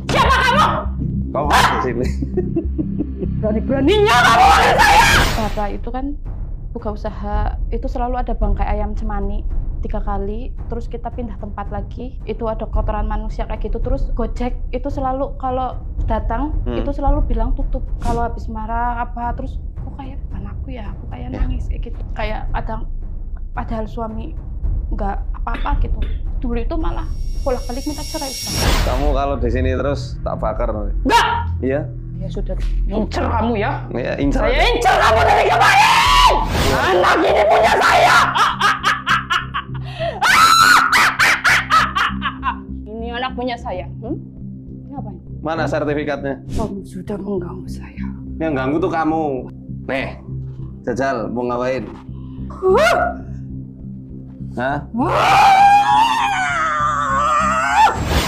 Siapa kamu? Kau di sini. Berani-beraninya kamu manggil saya. Bapak itu kan buka usaha, itu selalu ada bangkai ayam cemani 3 kali, terus kita pindah tempat lagi, itu ada kotoran manusia kayak gitu, terus Gojek itu selalu kalau datang itu selalu bilang tutup kalau habis marah apa, terus kok kayak anakku ya, aku kayak nangis kayak gitu, kayak kadang padahal suami nggak apa-apa gitu, dulu itu malah bolak-balik minta cerai. Kamu kalau di sini terus tak bakar. Enggak! Iya? Ya sudah, incer kamu ya. Iya, incer. Saya incer kamu dari kemarin! Anak ini punya saya! Ini anak punya saya. Ngapain? Mana sertifikatnya? Kamu sudah mengganggu saya. Yang ganggu tuh kamu. Nih, Jajal mau ngapain? Hah?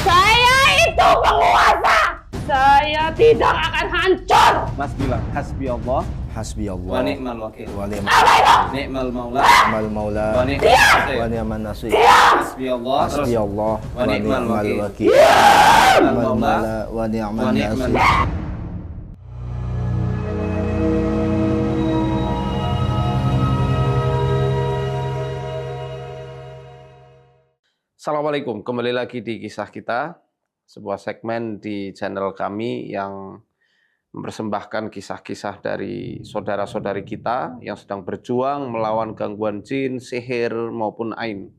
Saya itu penguasa. Saya tidak akan hancur. Mas bilang hasbi Allah Hasbi wa Allah ni'mal wakil. wa Ni'mal maula ni'mal maula wa ni'mal nasir. wa ni'man nasir. Hasbi Allah Hasbi Allah wa ni'mal wakil. wakil. Ni'mal Ni'mal maula maula wa wa ni'man ni'mal nasir. nasir. Assalamualaikum, kembali lagi di Kisah Kita, sebuah segmen di channel kami yang mempersembahkan kisah-kisah dari saudara-saudari kita yang sedang berjuang melawan gangguan jin, sihir, maupun ain.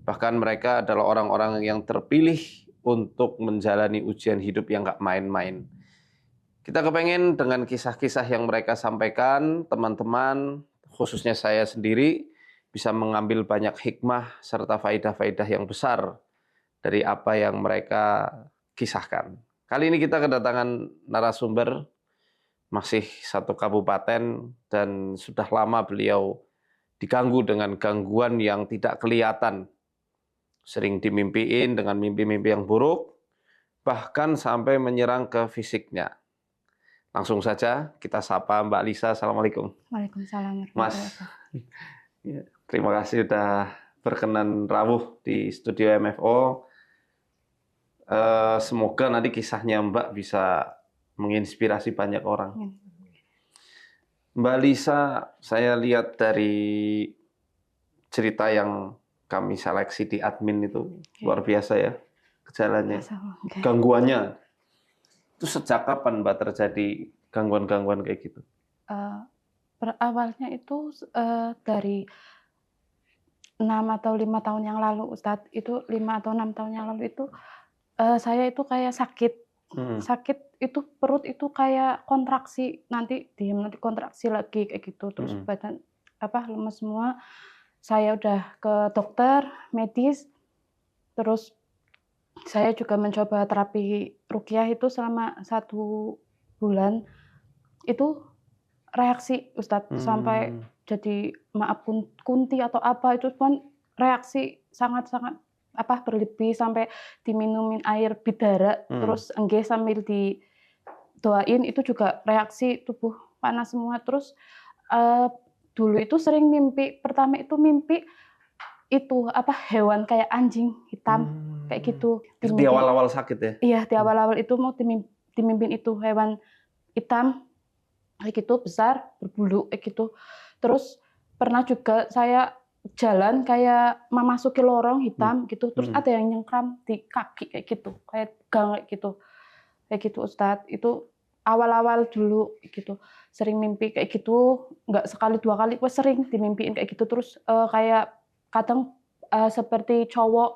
Bahkan mereka adalah orang-orang yang terpilih untuk menjalani ujian hidup yang gak main-main. Kita kepengen dengan kisah-kisah yang mereka sampaikan, teman-teman, khususnya saya sendiri, bisa mengambil banyak hikmah serta faedah-faedah yang besar dari apa yang mereka kisahkan. Kali ini kita kedatangan narasumber, masih satu kabupaten, dan sudah lama beliau diganggu dengan gangguan yang tidak kelihatan. Sering dimimpiin dengan mimpi-mimpi yang buruk, bahkan sampai menyerang ke fisiknya. Langsung saja kita sapa Mbak Lisa. Assalamualaikum. Waalaikumsalam. Mas, ya, terima kasih sudah berkenan rawuh di studio MFO. Semoga nanti kisahnya Mbak bisa menginspirasi banyak orang. Mbak Lisa, saya lihat dari cerita yang kami seleksi di admin itu luar biasa ya gejalanya, gangguannya. Itu sejak kapan Mbak terjadi gangguan-gangguan kayak gitu? Awalnya itu dari 6 atau 5 tahun yang lalu, Ustadz. Itu 5 atau 6 tahun yang lalu itu saya itu kayak sakit. Sakit itu perut itu kayak kontraksi, nanti diem, nanti kontraksi lagi kayak gitu. Terus badan lemes semua. Saya udah ke dokter medis. Terus saya juga mencoba terapi ruqyah itu selama 1 bulan. Itu reaksi, Ustadz, sampai jadi maaf kunti atau apa, itu pun reaksi sangat-sangat berlebih, sampai diminumin air bidara, terus enggak sambil didoain, itu juga reaksi tubuh panas semua. Terus dulu itu sering mimpi, pertama itu mimpi itu hewan kayak anjing hitam kayak gitu. Itu di awal-awal sakit ya? Iya, di awal-awal itu mau dimimpin itu hewan hitam kayak gitu, besar, berbulu kayak gitu. Terus pernah juga saya jalan kayak memasuki lorong hitam gitu, terus ada yang nyengkram di kaki kayak gitu, kayak gang kayak gitu Ustadz. Itu awal-awal dulu gitu, sering mimpi kayak gitu, nggak sekali 2 kali, sering dimimpiin kayak gitu. Terus kayak kadang seperti cowok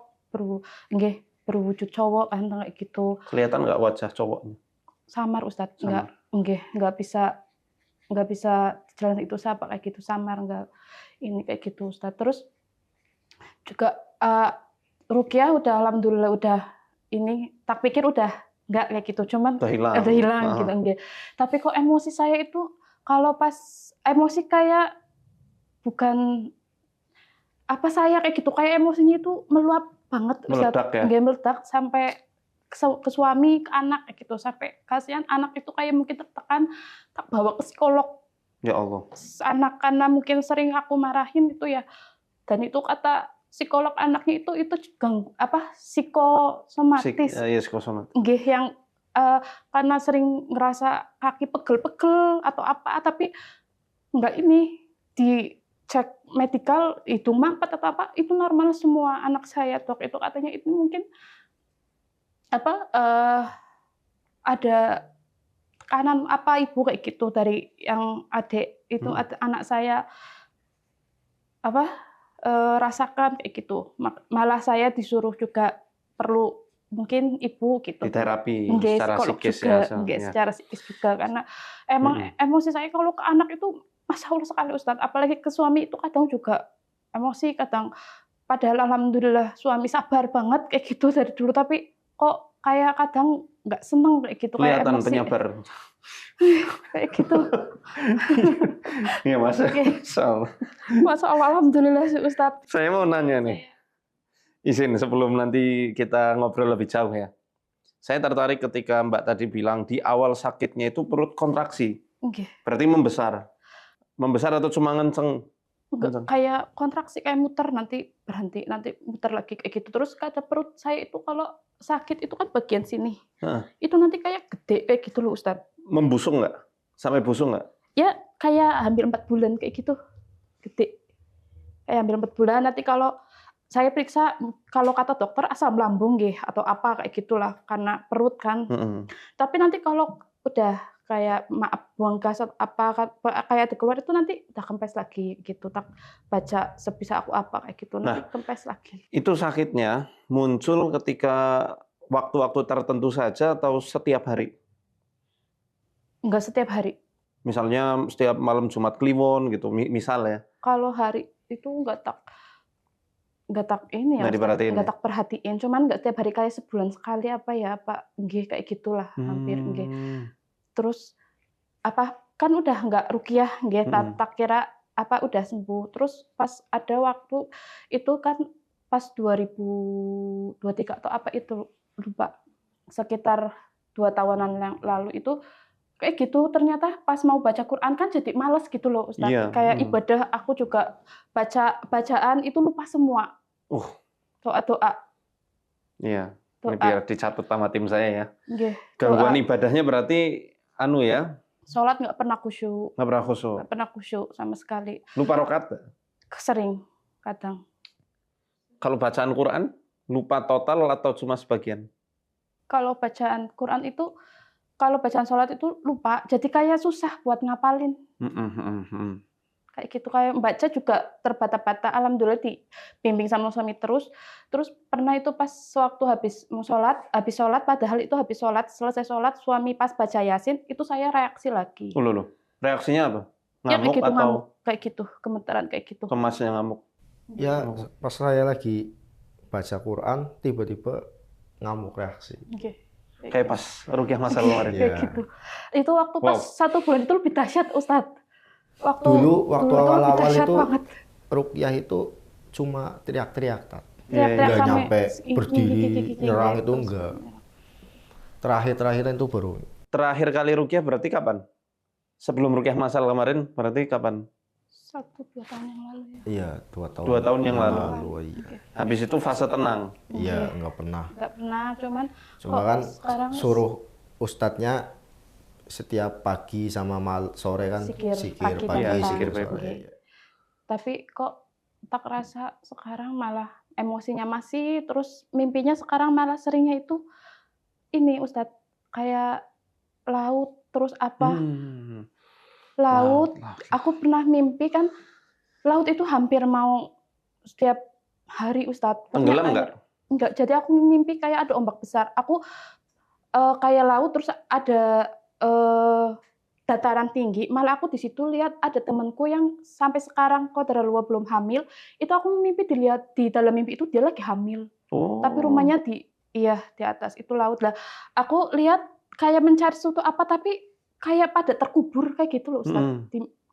berwujud cowok kan kayak gitu. Kelihatan nggak wajah cowoknya? Samar Ustadz, nggak bisa jalan itu siapa kayak gitu, samar, nggak ini kayak gitu Ustadz. Terus juga ruqyah udah alhamdulillah udah ini, tak pikir udah nggak kayak gitu, cuman udah hilang gitu enggak. Tapi kok emosi saya itu kalau pas emosi kayak bukan saya kayak gitu, kayak emosinya itu meluap banget Ustadz. Nggak meledak sampai ke suami, ke anak kayak gitu, sampai kasihan anak itu kayak mungkin tertekan, tak bawa ke psikolog. Ya Allah. Anak karena mungkin sering aku marahin itu ya, dan itu kata psikolog anaknya itu psikosomatis. Iya, psikosomatis. Nggih, yang karena sering ngerasa kaki pegel-pegel atau apa, tapi enggak, ini dicek medikal itu mampet atau apa, itu normal semua anak saya, Dok. Itu katanya itu mungkin ada tekanan apa ibu kayak gitu dari yang adik itu anak saya rasakan kayak gitu. Malah saya disuruh juga perlu mungkin ibu gitu. Di terapi Nggih, secara psikolog psikis juga, ya. nggih, secara psikis juga karena emang emosi saya kalau ke anak itu Masya Allah sekali Ustadz, apalagi ke suami itu kadang juga emosi, kadang padahal alhamdulillah suami sabar banget kayak gitu dari dulu, tapi kok kayak kadang nggak seneng kayak gitu, kayak Kelihatan emosi. penyabar. Kayak gitu. Iya, Mas. Masya Allah, alhamdulillah sih Ustadz. Saya mau nanya nih. Izin sebelum nanti kita ngobrol lebih jauh ya. Saya tertarik ketika Mbak tadi bilang di awal sakitnya itu perut kontraksi. Okay. Berarti membesar. Membesar atau cuma ngenceng? Enggak, kayak kontraksi, kayak muter, nanti berhenti, nanti muter lagi kayak gitu. Terus kata perut saya itu kalau sakit itu kan bagian sini. Itu nanti kayak gede kayak gitu loh Ustadz. Membusung nggak? Sampai busung nggak? Ya kayak hampir 4 bulan kayak gitu. Gede. Kayak hampir 4 bulan. Nanti kalau saya periksa, kalau kata dokter asam lambung nggih atau apa kayak gitulah karena perut kan. Tapi nanti kalau udah kayak maaf buang gas atau apa kayak ada keluar itu nanti udah kempes lagi gitu. Tak baca sebisa aku apa kayak gitu nanti kempes lagi. Itu sakitnya muncul ketika waktu-waktu tertentu saja atau setiap hari? Enggak setiap hari. Misalnya setiap malam Jumat Kliwon gitu, misal ya. Kalau hari itu enggak tak perhatiin, cuman enggak setiap hari, kayak sebulan sekali nggih kayak gitulah hampir nggih. Terus kan udah enggak ruqyah nggih, tak kira udah sembuh. Terus pas ada waktu itu kan pas 2023 atau apa itu lupa, sekitar 2 tahunan yang lalu itu kayak gitu. Ternyata pas mau baca Quran kan jadi males gitu loh Ustadz. Iya. Kayak ibadah aku juga bacaan itu lupa semua. Doa. Iya. Ini biar dicatat sama tim saya ya. Nggih. Gangguan ibadahnya berarti ya. Sholat nggak pernah khusyuk. Nggak pernah khusyuk sama sekali. Lupa rakaat? Sering kadang. Kalau bacaan Quran lupa total atau cuma sebagian? Kalau bacaan Quran itu, kalau bacaan sholat itu lupa, jadi kayak susah buat ngapalin. Kayak gitu, kayak baca juga terbata-bata. Alhamdulillah dibimbing sama suami terus pernah itu pas waktu habis sholat, padahal itu habis sholat, selesai sholat, suami pas baca Yasin, itu saya reaksi lagi. Loh. Reaksinya apa? Ngamuk ya, gitu, atau? Kayak gitu, gemeteran kayak gitu. Kemasnya ngamuk? Ya, pas saya lagi baca Quran, tiba-tiba ngamuk reaksi. Kayak pas ruqyah masal kemarin. Kayak gitu. Itu waktu pas 1 bulan itu lebih dahsyat Ustadz. Waktu awal-awal itu ruqyah itu cuma teriak-teriak, nggak nyampe berdiri nyerang itu enggak. Terakhir itu baru. Terakhir kali ruqyah berarti kapan? Sebelum ruqyah masal kemarin berarti kapan? 1-2 tahun yang lalu ya. Iya, 2 tahun. 2 tahun yang lalu. Iya. Habis itu fase tenang. Iya, nggak pernah. Cuma kan suruh ustadznya setiap pagi sama sore kan sikir pagi. Tapi kok tak rasa sekarang malah emosinya masih, terus mimpinya sekarang malah seringnya itu ini Ustadz, kayak laut terus laut. Aku pernah mimpi kan laut itu hampir mau setiap hari Ustadz. Tenggelam nggak? Enggak, jadi aku mimpi kayak ada ombak besar. Aku kayak laut terus ada dataran tinggi, malah aku di situ lihat ada temanku yang sampai sekarang qadarullah belum hamil. Itu aku mimpi dilihat di dalam mimpi itu dia lagi hamil. Tapi rumahnya di atas itu laut lah. Aku lihat kayak mencari sesuatu tapi kayak pada terkubur kayak gitu loh Ustaz.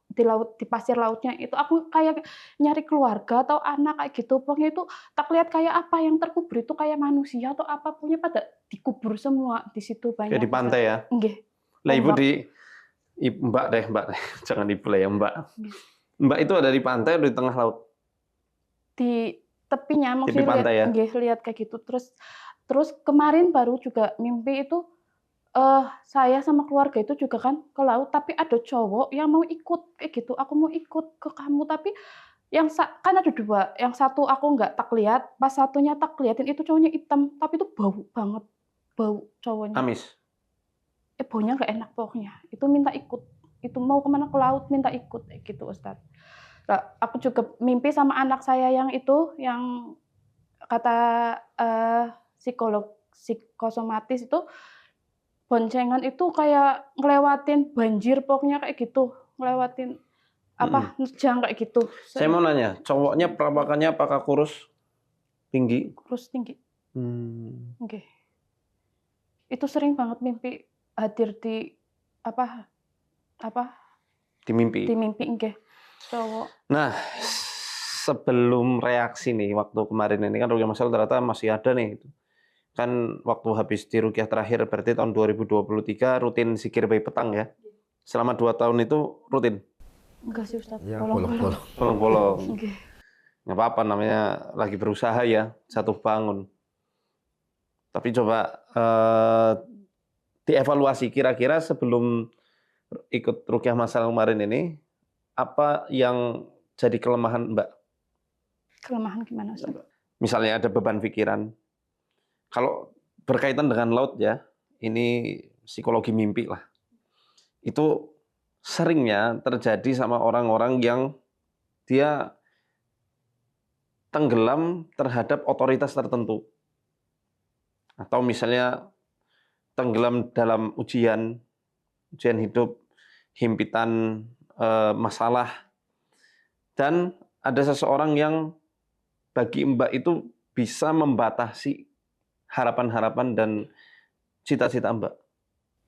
Di laut, di pasir lautnya itu aku kayak nyari keluarga atau anak kayak gitu. Pokoknya itu tak lihat kayak apa yang terkubur itu kayak manusia atau apa, punya pada dikubur semua di situ banyak. Kayak di pantai ya. Nggih. Lah Ibu Mbak deh, jangan Ibu lah ya Mbak. Mbak itu ada di pantai atau di tengah laut? Di tepinya, Tepi maksudnya pantai ya? lihat kayak gitu. Terus kemarin baru juga mimpi itu, saya sama keluarga itu juga kan ke laut, tapi ada cowok yang mau ikut kayak gitu, "Aku mau ikut ke kamu," tapi kan ada 2, yang satu aku nggak tak lihat, pas satunya tak liatin itu cowoknya hitam, tapi itu bau banget, bau cowoknya. Amis? Baunya nggak enak pokoknya, itu minta ikut, itu mau ke mana, ke laut minta ikut, kayak gitu Ustaz. Nah, aku juga mimpi sama anak saya yang itu, yang kata, psikosomatis itu, boncengan itu kayak ngelewatin banjir pokoknya kayak gitu, ngelewatin nerjang kayak gitu. Saya mau nanya, cowoknya perawakannya apakah kurus, tinggi? Kurus, tinggi. Nggih. Itu sering banget mimpi hadir di apa Di mimpi. di mimpi nggih, cowok. Nah, sebelum reaksi nih waktu kemarin ini kan rukyah masal ternyata masih ada nih. Kan waktu habis di rukyah terakhir berarti tahun 2023 rutin zikir bayi petang ya. Selama 2 tahun itu rutin. Enggak sih Ustaz, Ya, bolong-bolong. Bolong-bolong. Nggih. Nggak apa-apa, namanya lagi berusaha ya, jatuh bangun. Tapi coba dievaluasi kira-kira sebelum ikut rukyah masal kemarin ini, apa yang jadi kelemahan Mbak? Kelemahan gimana Ustaz? Misalnya ada beban pikiran. Kalau berkaitan dengan laut ya, ini psikologi mimpi lah. Itu seringnya terjadi sama orang-orang yang dia tenggelam terhadap otoritas tertentu. Atau misalnya tenggelam dalam ujian hidup, himpitan masalah. Dan ada seseorang yang bagi Mbak itu bisa membatasi harapan-harapan dan cita-cita Mbak.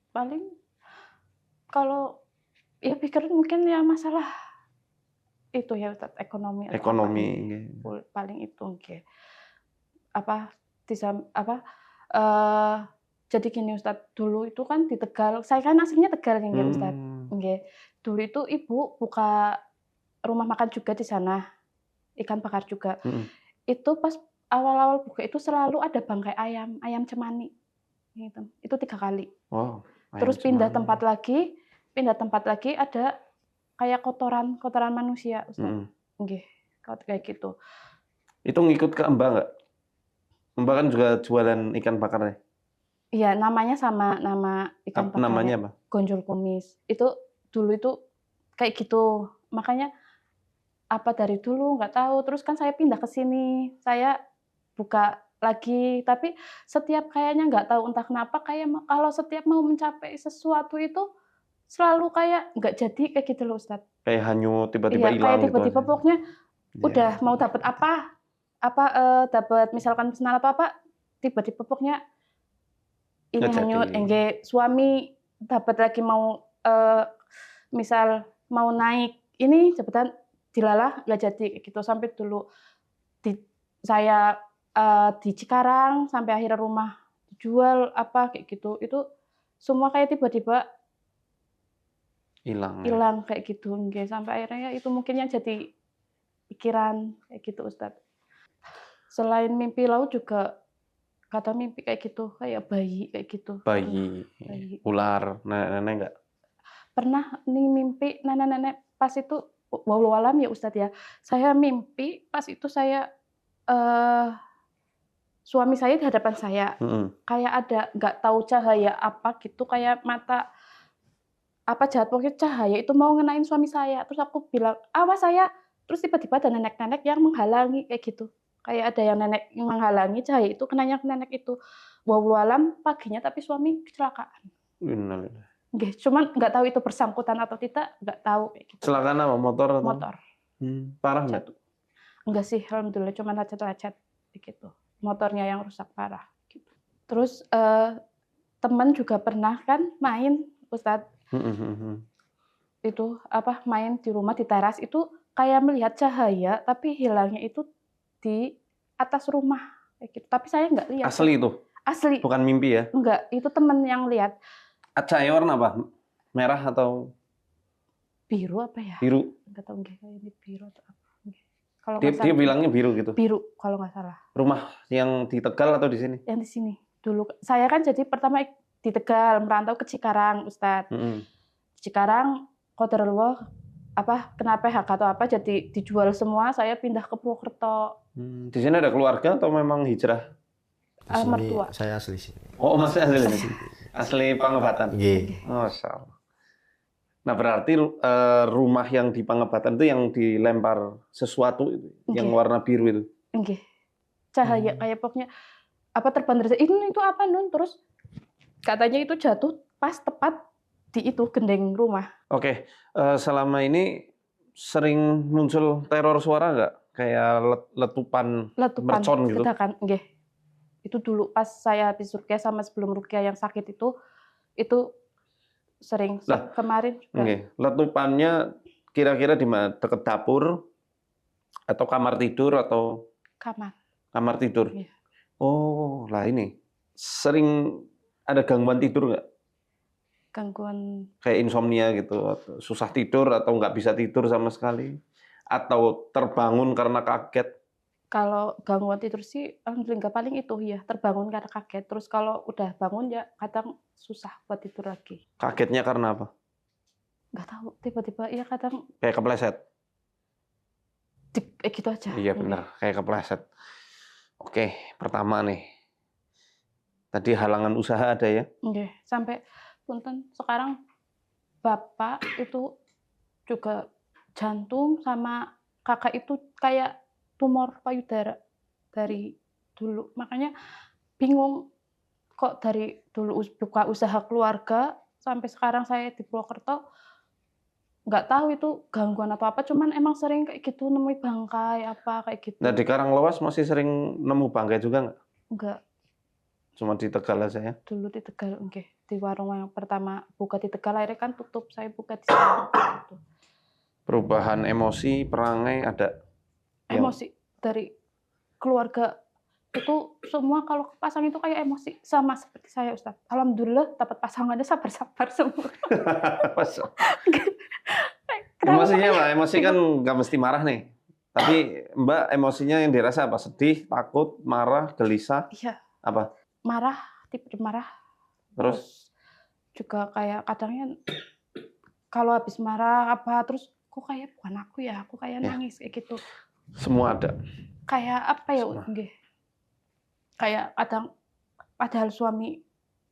Paling kalau ya pikiran mungkin ya masalah itu ya Ustaz, ekonomi atau Ekonomi. paling itu nggih. Jadi gini Ustaz, dulu itu kan di Tegal, saya kan aslinya Tegal nggih Ustaz. Nggih. Dulu itu ibu buka rumah makan juga di sana, ikan bakar juga. Itu pas awal-awal buka itu selalu ada bangkai ayam cemani. Gitu. Itu 3 kali. Wow, Terus pindah tempat lagi ada kayak kotoran manusia Ustaz. Nggih, kayak gitu. Itu ngikut ke Mbak nggak? Mbak kan juga jualan ikan bakarnya. Iya, namanya sama nama ikan bakarnya. Namanya apa? Gonjol kumis. Itu dulu itu kayak gitu. Makanya apa dari dulu nggak tahu. Terus kan saya pindah ke sini, saya buka lagi. Tapi setiap kayaknya nggak tahu entah kenapa kayak kalau setiap mau mencapai sesuatu itu selalu kayak nggak jadi kayak gitu loh Ustaz. Kayak hanyut, tiba-tiba Iya, hilang kayak gitu tiba-tiba aja. pokoknya udah mau dapat dapat misalkan pesanan apa, tiba-tiba pokoknya ini Nggak hanyut, jadi. suami dapat lagi mau misal mau naik ini jabatan dilalah nggak jadi kayak gitu. Sampai dulu saya di Cikarang sampai akhirnya rumah dijual kayak gitu. Itu semua kayak tiba-tiba hilang kayak gitu nggih. Sampai akhirnya itu mungkin yang jadi pikiran kayak gitu Ustaz. Selain mimpi laut juga kata mimpi kayak gitu, kayak bayi kayak gitu. Bayi. Ular, nenek enggak? Pernah nih mimpi nenek-nenek pas itu wallahu alam ya Ustaz ya. Saya mimpi pas itu saya suami saya di hadapan saya. Kayak ada nggak tahu cahaya apa gitu, kayak mata jahat pokoknya cahaya itu mau ngenain suami saya. Terus aku bilang, "Awas saya." Terus tiba-tiba ada nenek-nenek yang menghalangi kayak gitu. Kayak ada yang nenek yang menghalangi cahaya itu kenanya ke nenek itu. Wallahu alam paginya tapi suami kecelakaan. Innalillahi. Nggih, cuman nggak tahu itu bersangkutan atau tidak, nggak tahu kayak gitu. Kecelakaan apa? Motor atau? Motor. Parah nggak? Enggak sih, alhamdulillah cuman lecet-lecet gitu. Motornya yang rusak parah gitu. Terus teman juga pernah kan main Ustadz. Itu main di rumah di teras itu kayak melihat cahaya tapi hilangnya itu di atas rumah kayak gitu. Tapi saya nggak lihat. Asli itu? Asli. Bukan mimpi ya? Enggak, itu teman yang lihat. Cahaya warna apa? Merah atau biru apa ya? Biru. Enggak tahu kayak ini biru atau apa. Kalau Dia, nggak salah. dia bilangnya biru gitu. Biru kalau nggak salah. Rumah yang di Tegal atau di sini? Yang di sini. Dulu saya kan jadi pertama di Tegal, merantau ke Cikarang, Ustadz. Cikarang, qadarullah kena PHK atau apa jadi dijual semua, saya pindah ke Purwokerto. Di sini ada keluarga atau memang hijrah? Di sini Mertua. saya asli sini. Oh, masih asli sini. Asli Pangebatan. Nggih. Masya Allah. Nah, berarti rumah yang di Pangebatan itu yang dilempar sesuatu itu, yang warna biru itu. Nggih. Cahaya kayak pokoknya terbang dari ini itu apa Nun, terus katanya itu jatuh pas tepat di itu gendeng rumah. Oke, selama ini sering muncul teror suara nggak? Kayak letupan mercon gitu? Ledakan, nggih. Itu dulu pas saya habis rukyah sama sebelum rukyah yang sakit itu sering. Kemarin juga. Okay. Letupannya kira-kira di mana? Dekat dapur atau kamar tidur atau? Kamar tidur. Iya. Oh, lah ini sering ada gangguan tidur nggak? Gangguan kayak insomnia gitu, atau susah tidur atau nggak bisa tidur sama sekali, atau terbangun karena kaget? Kalau gangguan tidur sih alhamdulillah paling itu ya, terbangun karena kaget. Terus kalau udah bangun ya kadang susah buat tidur lagi. Kagetnya karena apa? Nggak tahu, tiba-tiba ya kadang Kayak kepleset? gitu aja. Iya benar, kayak kepleset. Oke, pertama nih. Tadi halangan usaha ada ya? Nggih, sampai punten sekarang bapak itu juga jantung sama kakak itu kayak tumor payudara dari dulu. Makanya bingung kok dari dulu buka usaha keluarga sampai sekarang saya di Purwokerto nggak tahu itu gangguan atau apa, cuman emang sering kayak gitu nemu bangkai apa kayak gitu. Nah di Karanglewas masih sering nemu bangkai juga nggak? Enggak. Cuma di Tegal aja ya? Dulu di Tegal, enggak. Di warung yang pertama buka di Tegal, akhirnya kan tutup, saya buka di sini. Perubahan emosi, perangai ada? Emosi dari keluarga itu semua kalau pasang itu kayak emosi sama seperti saya Ustaz. Alhamdulillah dapat pasangannya sabar-sabar semua. Emosinya apa? Emosi kan nggak mesti marah nih. Tapi Mbak emosinya yang dirasa apa? Sedih, takut, marah, gelisah? Iya. Apa? Marah, tipe marah. Terus juga kayak kadangnya kalau habis marah terus kok kayak bukan aku ya, aku kayak nangis kayak gitu. Semua ada. Kayak apa ya? Kayak kadang padahal suami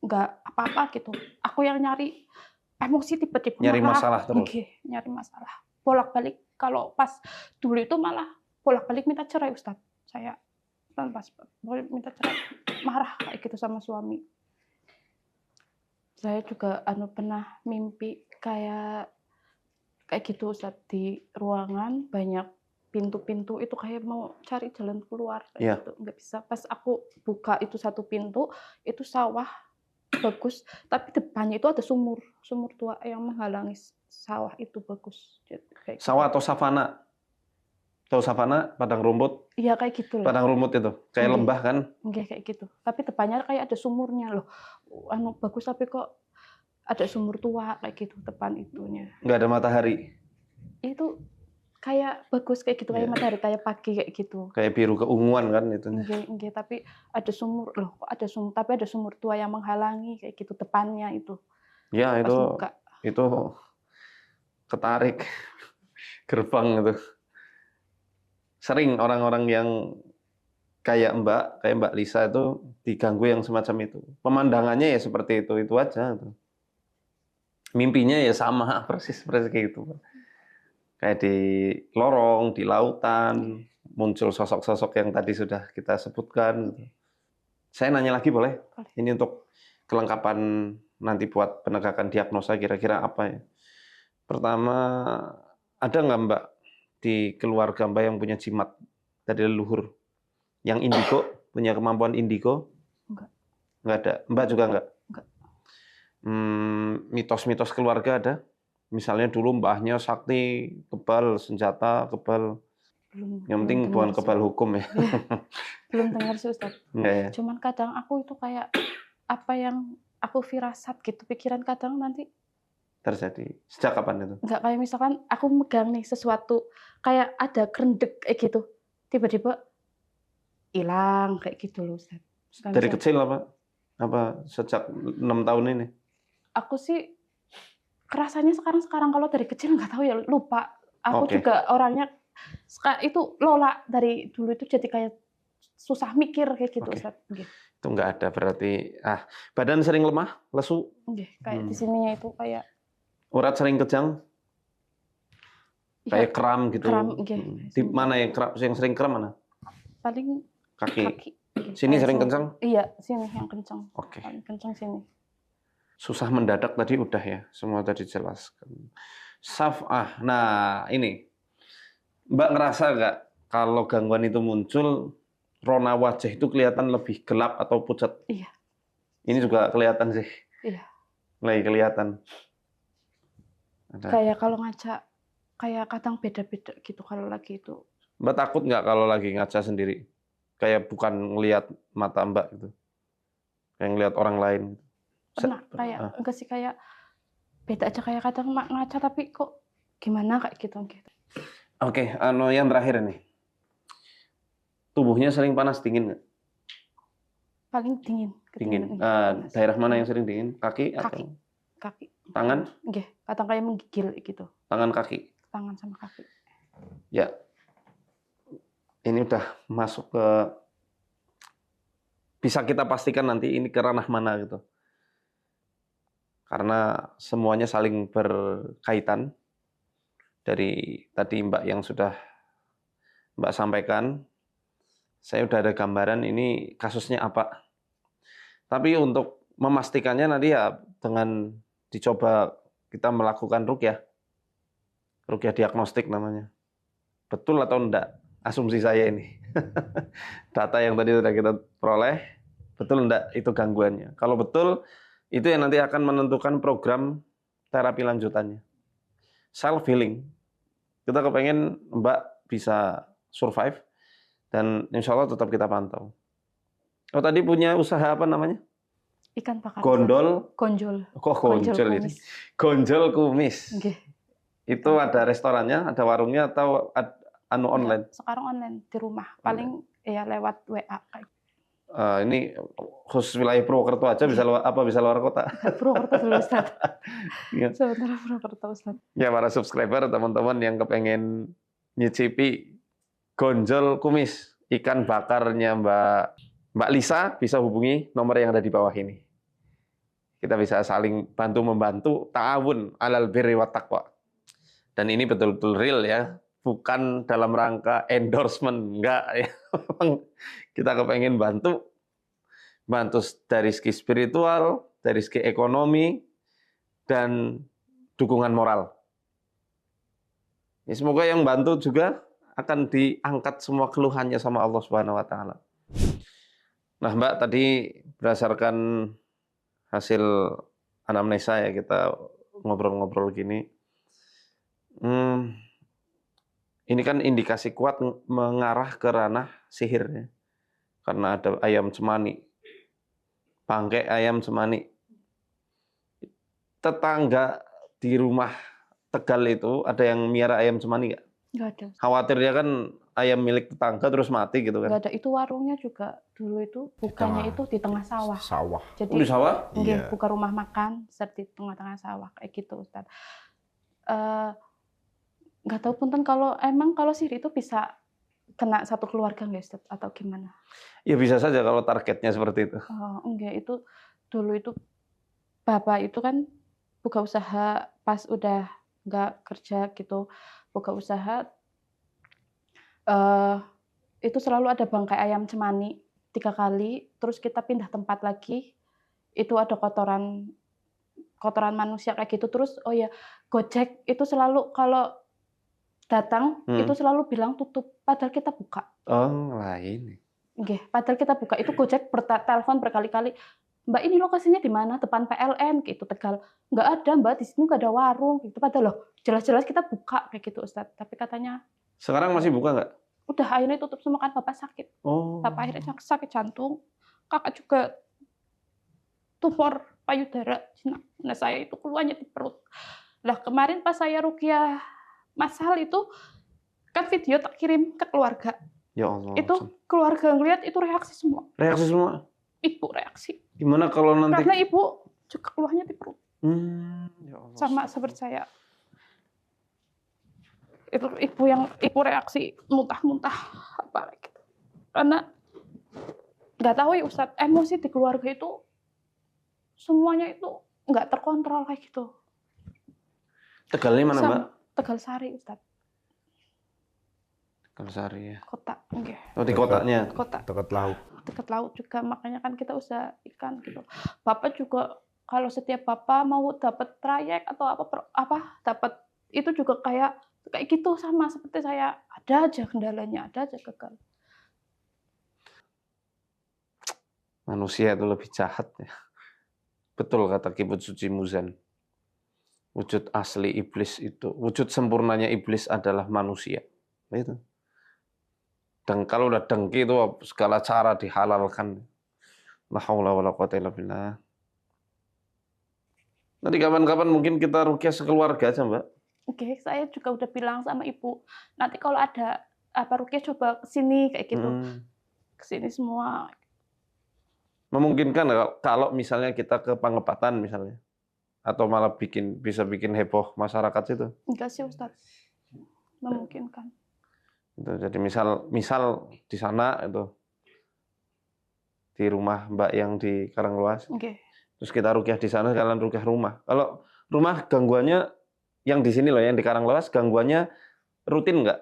nggak apa-apa gitu. Aku yang nyari emosi tiba-tiba nyari masalah terus. Nyari masalah. Bolak-balik kalau pas dulu itu malah bolak-balik minta cerai Ustaz. Saya pas minta cerai marah kayak gitu sama suami. Saya juga pernah mimpi kayak gitu Ustaz, di ruangan banyak pintu-pintu itu kayak mau cari jalan keluar kayak gitu, nggak bisa. Pas aku buka itu satu pintu, itu sawah bagus, tapi depannya itu ada sumur tua yang menghalangi sawah itu bagus. Kayak sawah gitu. atau savana? Tahu savana, padang rumput? Iya kayak gitu lah. Padang rumput itu, kayak lembah kan? Enggak kayak gitu. Tapi depannya kayak ada sumurnya loh. Bagus tapi kok ada sumur tua kayak gitu depan itunya. Nggak ada matahari? Itu kayak bagus kayak gitu, kayak matahari, kayak pagi kayak gitu. Kayak biru keunguan kan itu? Enggak, tapi ada sumur loh. Kok ada sumur? Tapi ada sumur tua yang menghalangi kayak gitu depannya itu. Ya itu ketarik gerbang itu. Sering orang-orang yang kayak Mbak Lisa itu diganggu yang semacam itu. Pemandangannya ya seperti itu aja. Mimpinya ya sama persis kayak gitu. Kayak di lorong, di lautan, muncul sosok-sosok yang tadi sudah kita sebutkan. Saya nanya lagi boleh? Ini untuk kelengkapan nanti buat penegakan diagnosa kira-kira apa ya. Pertama, ada nggak Mbak di keluarga Mbak yang punya jimat dari leluhur? Yang indigo, punya kemampuan indigo? Enggak. Nggak ada? Mbak juga nggak? Enggak. Mitos-mitos keluarga ada? Misalnya dulu mbahnya sakti, kebal, senjata, kebal. Yang penting bukan kebal hukum ya. Belum dengar sih Ustaz. Ya. Cuman kadang aku itu kayak apa yang aku firasat gitu, pikiran kadang nanti terjadi? Sejak kapan itu? Enggak, kayak misalkan aku megang nih sesuatu, kayak ada kerendek kayak gitu, tiba-tiba hilang kayak gitu loh, Ustaz. Dari kecil apa? Apa sejak 6 tahun ini? Aku sih kerasanya sekarang kalau dari kecil nggak tahu ya, lupa. Aku Oke. juga orangnya itu lola dari dulu itu jadi kayak susah mikir kayak gitu, Oke. Ustaz. Nggih. Itu nggak ada berarti. Badan sering lemah, lesu, Nggih, kayak di sininya itu kayak urat sering kejang, kayak kram gitu. kram, nggih. Di mana yang sering kram mana? Paling Kaki. kaki. Sini Kayak sering sini. kencang? Iya, sini yang kencang. Oke. Paling kencang sini. Susah mendadak tadi udah ya, semua tadi jelaskan. Saf'ah. Nah, ini. Mbak ngerasa nggak kalau gangguan itu muncul, rona wajah itu kelihatan lebih gelap atau pucat? Iya. Ini juga kelihatan sih. Iya. Lagi kelihatan. Ada. Kayak kalau ngaca, kayak kadang beda-beda gitu kalau lagi itu. Mbak takut nggak kalau lagi ngaca sendiri? Kayak bukan ngelihat mata Mbak gitu. Kayak ngelihat orang lain. Pernah, kayak enggak sih, kayak beda aja, kayak kadang ngaca tapi kok gimana kayak gitu. Oke, yang terakhir nih. Tubuhnya sering panas dingin nggak? Paling dingin. Dingin. Panas. Daerah mana yang sering dingin? Kaki atau Kaki. tangan? Nggih, kadang kayak menggigil gitu. Tangan, kaki. Tangan sama kaki. Ya. Ini udah masuk ke, bisa kita pastikan nanti ini ke ranah mana gitu. Karena semuanya saling berkaitan. Dari tadi Mbak yang sudah Mbak sampaikan, saya udah ada gambaran ini kasusnya apa. Tapi untuk memastikannya nanti ya dengan dicoba kita melakukan ruqyah diagnostik namanya. Betul atau enggak? Asumsi saya ini. Data yang tadi sudah kita peroleh, betul enggak itu gangguannya. Kalau betul, itu yang nanti akan menentukan program terapi lanjutannya. Self healing. Kita kepengen Mbak bisa survive dan insya Allah tetap kita pantau. Oh, tadi punya usaha apa namanya? Ikan bakar. Gonjol. Kok gonjol ini? Gonjol kumis. Okay. Itu ada restorannya, ada warungnya atau online? Sekarang online di rumah. Paling ya lewat WA. Ini khusus wilayah Purwokerto aja, bisa luar kota? Purwokerto dulu, Ustaz. Sebentar Purwokerto, Ustaz. Ya, para subscriber, teman-teman yang kepengen nyicipi gonjol kumis, ikan bakarnya Mbak Lisa, bisa hubungi nomor yang ada di bawah ini. Kita bisa saling bantu-membantu, ta'awun alal birri wa taqwa. Dan ini betul-betul real ya, bukan dalam rangka endorsement, enggak ya. Kita kepengen bantu dari segi spiritual, dari segi ekonomi, dan dukungan moral. Ya, semoga yang bantu juga akan diangkat semua keluhannya sama Allah Subhanahu wa taala. Nah, Mbak, tadi berdasarkan hasil anamnesa ya, kita ngobrol-ngobrol gini. Ini kan indikasi kuat mengarah ke ranah sihir ya. Karena ada ayam cemani. Bangkai ayam cemani. Tetangga di rumah Tegal itu ada yang miara ayam cemani nggak? Nggak ada. Khawatirnya kan ayam milik tetangga terus mati gitu kan? Nggak ada. Itu warungnya juga dulu itu bukannya itu di tengah sawah. Jadi di sawah? Iya. Bukan rumah makan, serta di tengah-tengah sawah kayak gitu, Ustaz. Nggak tahu punten kalau sihir itu bisa kena satu keluarga nggak, Ustaz, atau gimana? Ya bisa saja kalau targetnya seperti itu. Oh, enggak, itu dulu itu Bapak itu kan buka usaha pas udah nggak kerja gitu, buka usaha itu selalu ada bangkai ayam cemani 3 kali, terus kita pindah tempat lagi, itu ada kotoran manusia kayak gitu. Terus oh ya, Gojek itu selalu kalau datang itu selalu bilang tutup, padahal kita buka. Oh, lain. Nggih, padahal kita buka. Itu Gojek telepon berkali-kali, Mbak ini lokasinya di mana? Depan PLN gitu, Tegal. Nggak ada, Mbak, di sini nggak ada warung gitu. Padahal loh, jelas-jelas kita buka kayak gitu, Ustaz. Tapi katanya sekarang masih buka nggak? Udah, akhirnya tutup semua kan, Bapak sakit. Oh. Bapak akhirnya sakit jantung, Kakak juga tumor payudara. Nah saya itu keluarnya di perut. Lah kemarin pas saya ruqyah masal itu kan video tak kirim ke keluarga. Ya Allah. Itu keluarga ngeliat itu reaksi semua. Reaksi semua? Ibu reaksi. Gimana kalau nanti? Karena ibu juga keluarnya di perut. Ya Allah. Sama seperti saya. Itu ibu reaksi muntah-muntah apa gitu. Karena nggak tahu ya Ustadz, emosi di keluarga itu semuanya itu nggak terkontrol kayak gitu. Tegalnya mana Mbak? Tegal Sari Ustadz. Tegal Sari ya. Kota, okay. Oh di kotanya? Kota. Dekat laut. Dekat laut juga, makanya kan kita usaha ikan gitu. Bapak juga kalau setiap Bapak mau dapat trayek atau apa dapat itu juga kayak gitu sama seperti saya, ada aja kendalanya, ada aja gagal. Manusia itu lebih jahat ya. Betul kata Kibut Suci Muzan. Wujud asli iblis itu, wujud sempurnanya iblis adalah manusia. Itu. Dan kalau udah dengki itu segala cara dihalalkan. La haula wala quwata illa billah. Nanti kapan-kapan mungkin kita ruqyah sekeluarga aja, Mbak. Oke, saya juga udah bilang sama ibu, nanti kalau ada apa ruqyah coba kesini kayak gitu, kesini semua. Memungkinkan kalau misalnya kita ke Pangepatan misalnya, atau malah bisa bikin heboh masyarakat itu? Enggak sih Ustadz, memungkinkan. Itu, jadi misal di sana itu di rumah Mbak yang di Karanglewas, terus kita ruqyah di sana, kalian ruqyah rumah. Kalau rumah gangguannya yang di sini loh, yang di Karanglewas, gangguannya rutin nggak?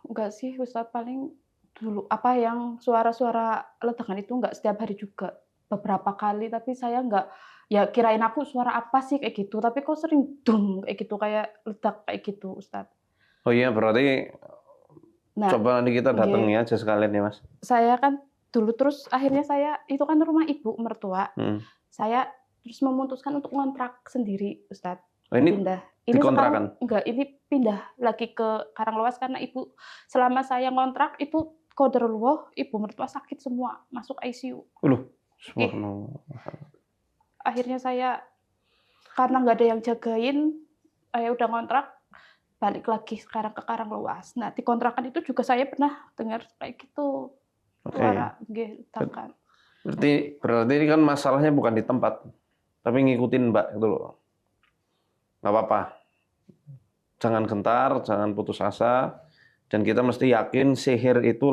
Enggak sih Ustadz, paling dulu yang suara-suara ledakan itu nggak setiap hari juga, beberapa kali, tapi saya nggak, ya kirain aku suara apa sih kayak gitu, tapi kok sering dum kayak gitu, kayak ledak kayak gitu Ustadz. Oh iya, berarti coba nanti kita datangi aja sekalian ya Mas. Saya kan dulu terus akhirnya saya, itu kan rumah ibu mertua, saya terus memutuskan untuk ngontrak sendiri Ustadz. Oh, ini pindah. Ini kontrakan? Ini pindah lagi ke Karanglewas karena ibu, selama saya ngontrak itu qadarullah, ibu mertua sakit semua, masuk ICU. Akhirnya saya, karena nggak ada yang jagain, saya udah ngontrak, balik lagi sekarang ke Karanglewas. Nah, di kontrakan itu juga saya pernah dengar kayak gitu. Suara ledakan. Berarti ini kan masalahnya bukan di tempat, tapi ngikutin Mbak itu loh. Nggak apa-apa. Jangan gentar, jangan putus asa. Dan kita mesti yakin sihir itu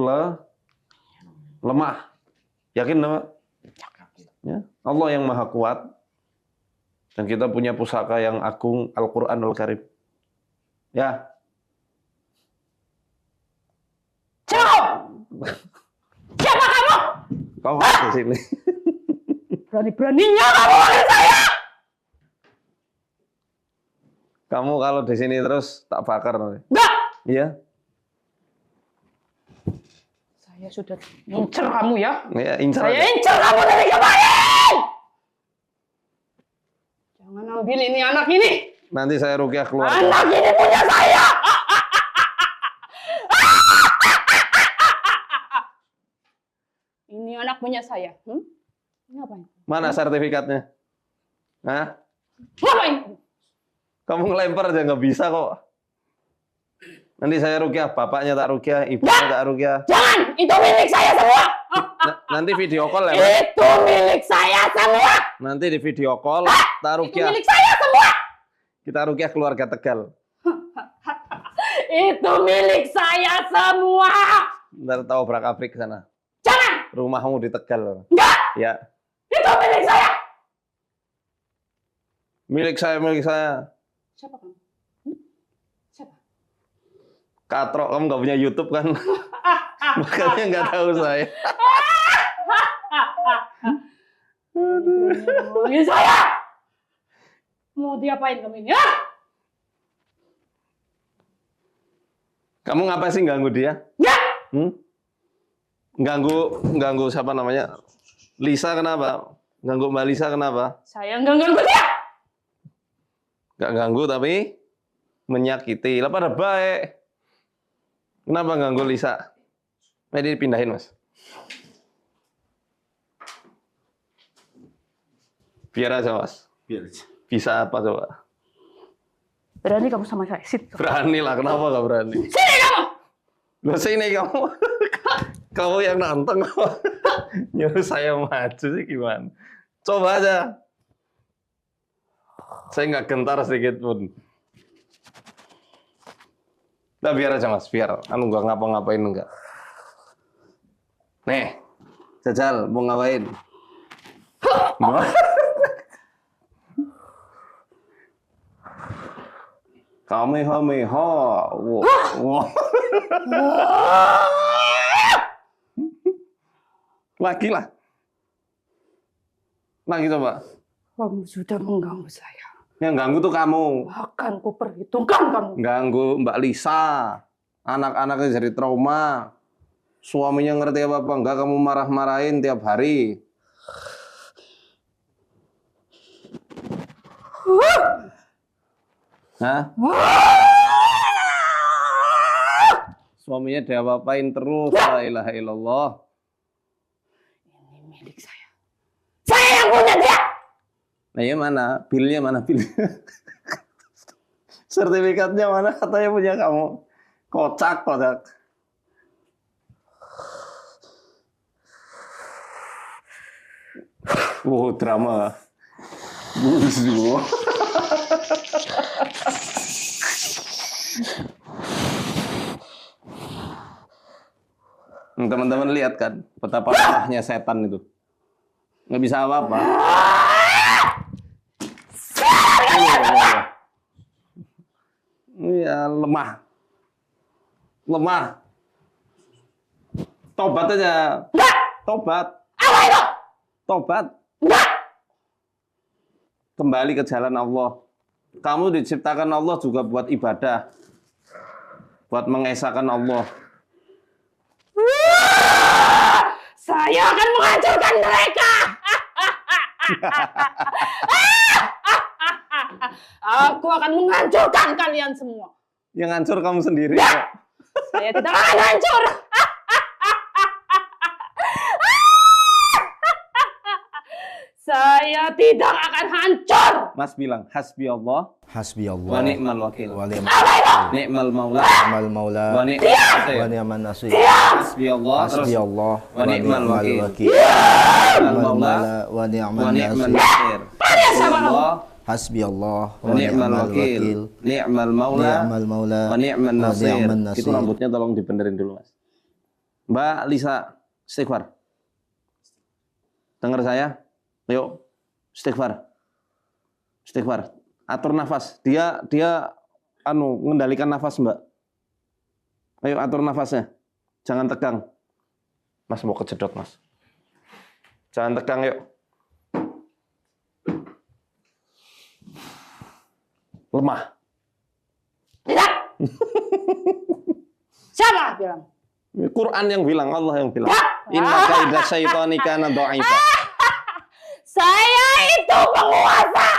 lemah. Yakin Mbak? Ya, Allah yang maha kuat. Dan kita punya pusaka yang agung, Al-Quranul Karim. Ya. Siapa kamu? Kau di sini. Berani-beraninya kamu manggil saya. Kamu kalau di sini terus tak bakar. Enggak. Iya. Saya sudah incer kamu ya. Iya, incer. Saya incer kamu dari kemarin. Jangan ambil ini anak ini. Nanti saya ruqyah keluar. Anak ini punya saya. Ini anak punya saya. Ngapain? Mana sertifikatnya? Hah? Ngapain? Kamu ngelempar aja nggak bisa kok. Nanti saya ruqyah, bapaknya tak ruqyah, ibunya tak ruqyah. Jangan, itu milik saya semua. Nanti video call ya. Itu milik saya semua. Nanti di video call, tak ruqyah. Itu milik saya semua. Kita ruqyah keluarga Tegal. Itu milik saya semua. Ntar tahu abrak-abrik ke sana. Jangan. Rumahmu di Tegal. Enggak. Ya. Itu milik saya. Milik saya. Siapa kamu? Siapa? Katrok, kamu nggak punya YouTube kan? Makanya nggak tahu saya. Ini saya. Mau diapain kamu ini? Kamu ngapa sih ganggu dia? Ya. Ganggu siapa namanya? Lisa kenapa? Ganggu Mbak Lisa kenapa? Saya nggak ganggu dia. Nggak ganggu tapi menyakiti. Lah pada baik. Kenapa ganggu Lisa? Ini dipindahin Mas. Biar aja Mas. Biar aja. Bisa apa coba? Berani kamu sama saya? Sit. Berani lah, kenapa gak berani? Sini kamu! Loh sini kamu. Kamu yang nanteng. Nyuruh saya maju sih gimana? Coba aja. Saya nggak gentar sedikit pun. Nah, biar aja Mas, biar. Anu nggak ngapa-ngapain enggak. Nih, Jajal mau ngapain? Kamehameha. Wow. Lagi lah. Lagi coba. Kamu sudah mengganggu saya. Yang ganggu tuh kamu. Akan kuperhitungkan kamu. Ganggu Mbak Lisa. Anak-anaknya jadi trauma. Suaminya ngerti apa enggak, kamu marah-marahin tiap hari. Hah? Suaminya diapa-apain terus. La ilaha illallah. Ini milik saya. Saya yang punya dia. Nah ya mana? Bilnya mana? Bil. Sertifikatnya mana? Katanya punya kamu. Kocak. Wow, drama. Busu. Teman-teman lihat kan betapa lemahnya setan itu. Nggak bisa apa-apa. Iya, lemah. Tobat aja. Tobat. Apa itu? Tobat. Kembali ke jalan Allah. Kamu diciptakan Allah juga buat ibadah. Buat mengesahkan Allah. Saya akan menghancurkan mereka. Aku akan menghancurkan kalian semua. Yang hancur kamu sendiri. Saya tidak akan hancur. Saya tidak akan hancur. Mas bilang hasbi Allah Hasbi wa Allah ni'mal wakil. wa Ni'mal maula ni'mal maula wa ni'mal nasir. wa ni'man nasir. Hasbi Allah Hasbi Allah wa ni'mal wakil. Ni'mal Ni'mal maula maula wa wa ni'man ni'man nasir. nasir. Allah Hasbi Allah wa ni'mal wakil. Ni'mal maula Ni'mal maula wa ni'man wa nasir. ni'man nasir. Itu rambutnya tolong dibenerin dulu, Mas. Mbak Lisa, istighfar. Dengar saya? Yuk, istighfar. Istighfar. Atur nafas. Dia mengendalikan nafas, Mbak. Ayo atur nafasnya. Jangan tegang. Mas mau kejedot, Mas. Jangan tegang, yuk. Lemah. Tidak. Siapa bilang? Quran yang bilang, Allah yang bilang. Inna kaidah syaitani kana dha'ifa. Saya itu penguasa.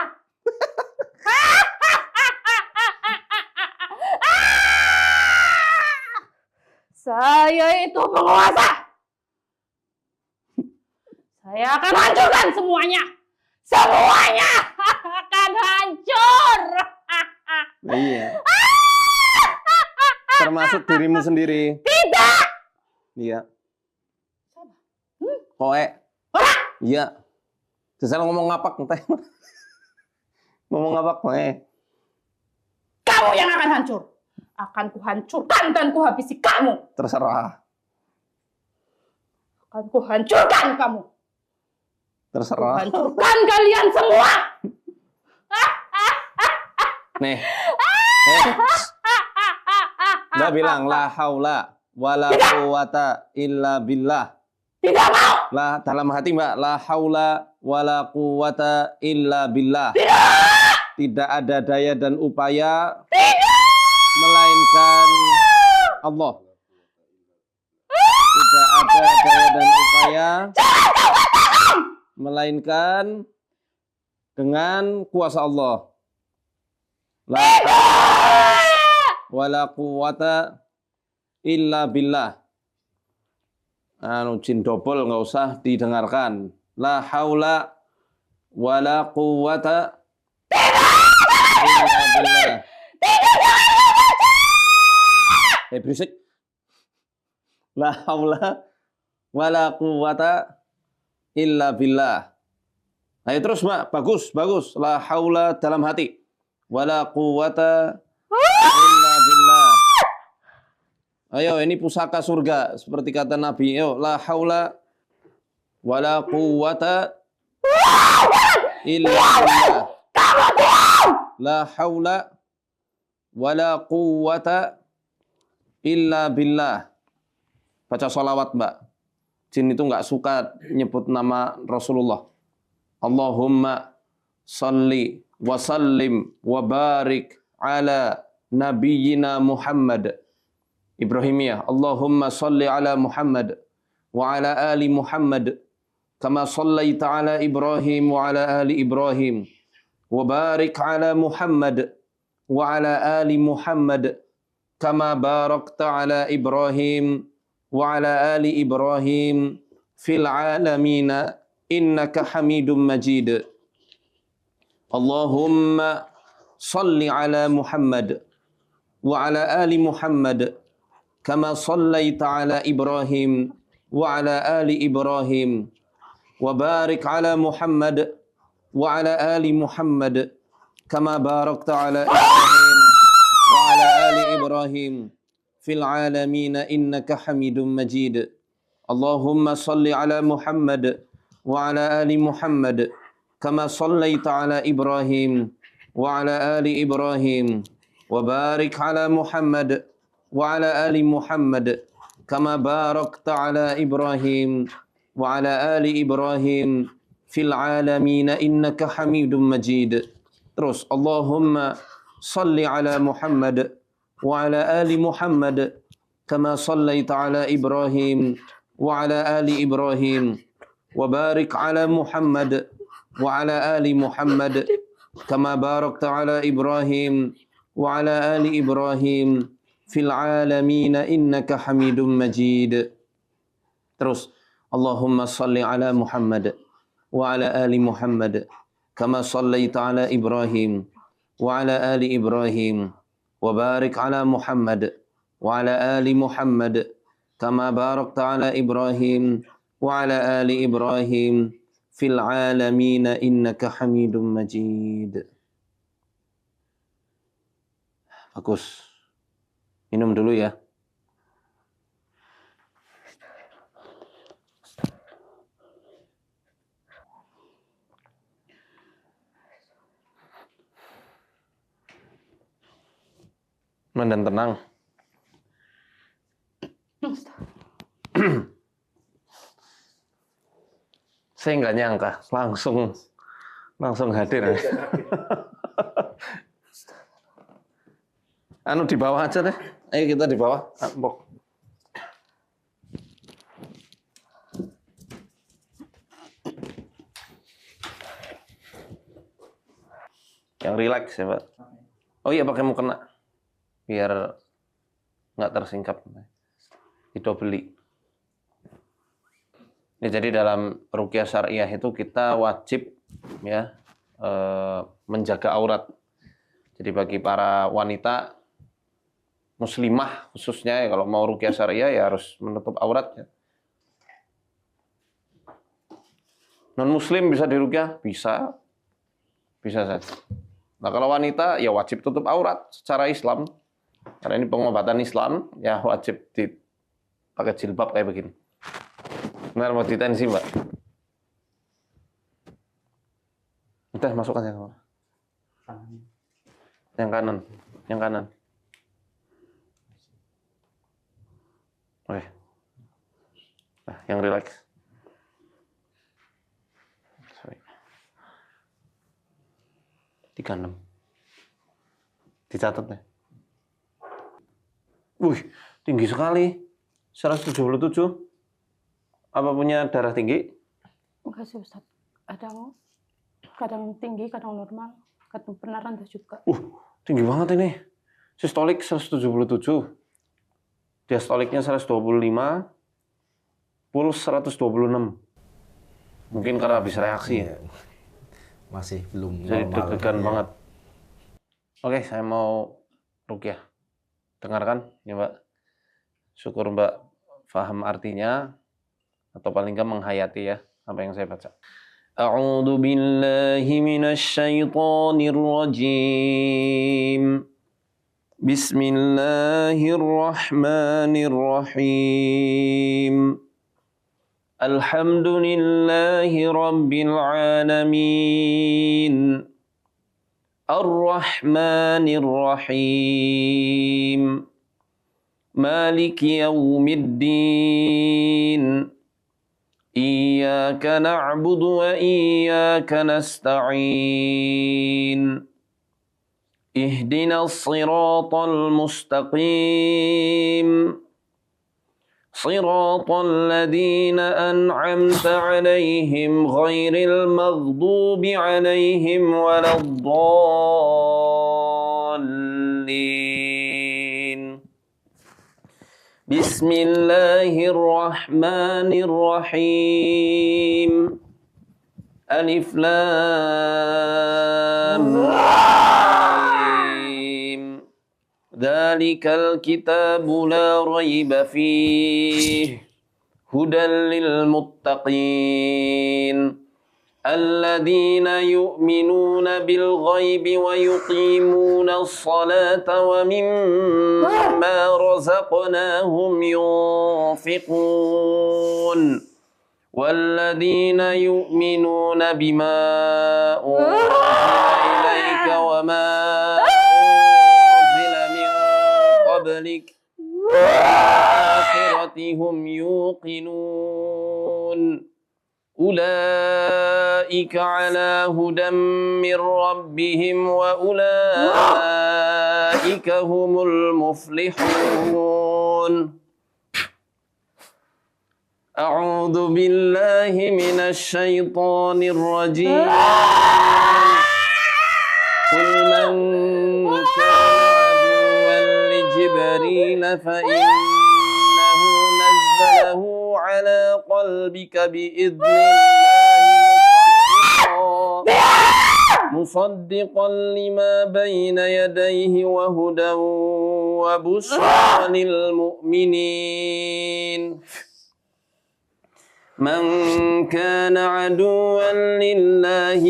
Saya itu penguasa. Saya akan hancurkan semuanya. Semuanya akan hancur. Nah, iya. Termasuk dirimu sendiri. Tidak. Iya. Koe. Iya. Saya ngomong ngapak teh. Ngomong ngapak koe. Kamu yang akan hancur. Akan kuhancurkan dan kuhabisi kamu. Terserah. Akan kuhancurkan kamu. Terserah. Kuhancurkan kalian semua. Nih. Udah bilang la haula wala quwata illa billah. Tidak mau. Lah dalam hati Mbak, la haula wala quwata illa billah. Tidak ada daya dan upaya melainkan Allah. Tidak ada daya dan upaya melainkan dengan kuasa Allah. La wala quwata illa billah. Jin double nggak usah didengarkan. La haula wala quwwata illa billah. Berisik. La haula wala quwwata illa billah. Ayo terus, Mbak. Bagus, bagus. La haula dalam hati. Wala quwwata illa billah. Ayo, ini pusaka surga seperti kata Nabi. Ayo, la haula wala quwwata illa billah. La haula wala quwwata illa billah. Baca sholawat, Mbak. Jin itu nggak suka nyebut nama Rasulullah. Allahumma salli wa sallim wa barik ala nabiyyina Muhammad. Ibrahimiyah. Allahumma salli ala Muhammad wa ala ali Muhammad kama sallaita ala Ibrahim wa ala ali Ibrahim wa barik ala Muhammad wa ala ali Muhammad kama barakta ala Ibrahim wa ala ali Ibrahim fil alamina innaka Hamidum Majid. Allahumma salli ala Muhammad wa ala ali Muhammad kama sallaita ala Ibrahim wa ala ali Ibrahim wa barik ala Muhammad wa ala ali Muhammad kama barakta ala Ibrahim wa ala ali Ibrahim fil alamin innaka Hamidum Majid. Allahumma salli ala Muhammad wa ala ali Muhammad kama sallaita ala Ibrahim wa ala ali Ibrahim wa barik ala Muhammad wa ala ali Muhammad kama barakta ala Ibrahim wa ala ali Ibrahim fil alamin innaka Hamidum Majid. Terus Allahumma salli ala Muhammad wa ala ali Muhammad kama sallaita ala Ibrahim wa ala ali Ibrahim wa barik ala Muhammad wa ala ali Muhammad kama barakta ala Ibrahim wa ala ali Ibrahim fil alamin innaka Hamidum Majid. Terus Allahumma salli ala Muhammad wa ala ali Muhammad kama sallaita ala Ibrahim wa ala ali Ibrahim wa barik ala Muhammad wa ala ali Muhammad kama barakta ala Ibrahim wa ala ali Ibrahim fil alamin innaka Hamidum Majid. Bagus. Minum dulu ya. Dan tenang. Saya nggak nyangka langsung hadir. Anu di bawah aja deh. Ayo kita di bawah. Mbok. Yang rileks ya, Pak. Oh iya, pakai mukena. Biar nggak tersingkap. Didobeli. Ya, jadi dalam ruqyah syariah itu kita wajib ya menjaga aurat. Jadi bagi para wanita muslimah khususnya ya, kalau mau ruqyah syariah ya harus menutup auratnya. Non muslim bisa diruqyah? Bisa. Bisa saja. Nah, kalau wanita ya wajib tutup aurat secara Islam. Karena ini pengobatan Islam, ya wajib dipakai jilbab kayak begini. Benar, mau ditensi, Mbak. Udah, masukkan yang kanan. Yang kanan. Yang kanan. Oke. Nah, yang rileks. Sorry. 36. Dicatat nih. Wih, tinggi sekali. 177. Apa punya darah tinggi? Enggak sih, Ustaz. Kadang tinggi, kadang normal. Kadang pernah rendah juga. Tinggi banget ini. Sistolik 177. Diastoliknya 125. Puls 126. Mungkin karena habis reaksi ya. masih belum Jadi normal. deg-degan Ya. banget. Oke, saya mau ruqyah. Dengarkan ya Mbak. Syukur Mbak paham artinya atau paling nggak menghayati ya apa yang saya baca. A'udzu billahi minasy syaithanir rajim. Bismillahirrahmanirrahim. Alhamdulillahi rabbil alamin. Ar-Rahmanir Rahim. Maliki yaumiddin. Iyyaka na'budu wa iyyaka nasta'in. Ihdinas siratal mustaqim. Siratal ladzina an'amta 'alaihim ghairil maghdubi 'alaihim waladdallin. Bismillahirrahmanirrahim. Alif Lam Mim. Dzalikal kitabu la raiba fihi hudan lil muttaqin alladzina yu'minuna bil ghaibi wa yuqimuna as-salata wa mimma razaqnahum yunfiqun walladzina yu'minuna bima unzila ilayka wa ma unzila min qablik وَبِالْآخِرَةِ هُمْ يُوقِنُونَ أُولَئِكَ عَلَى هُدًى مِّن رَّبِّهِمْ وَأُولَئِكَ هُمُ الْمُفْلِحُونَ أعوذ بالله من الشيطان الرجيم قل من جبريل فإنه نزله على قلبك بإذن الله مصدقا لما بين يديه وهدى وبشرى للمؤمنين من كان عدوا لله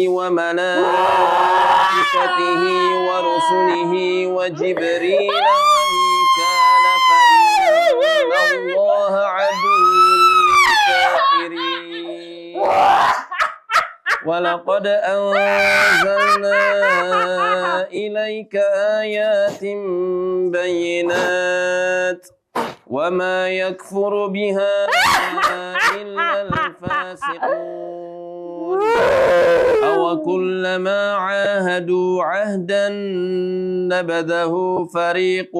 وملائكته ورسله وجبريل وميكال فإن الله عدو للكافرين ولقد أنزلنا إليك آيات بينات وما يكفر بها إلا الفاسقون أو كلما عاهدوا عهدا نبذه فريق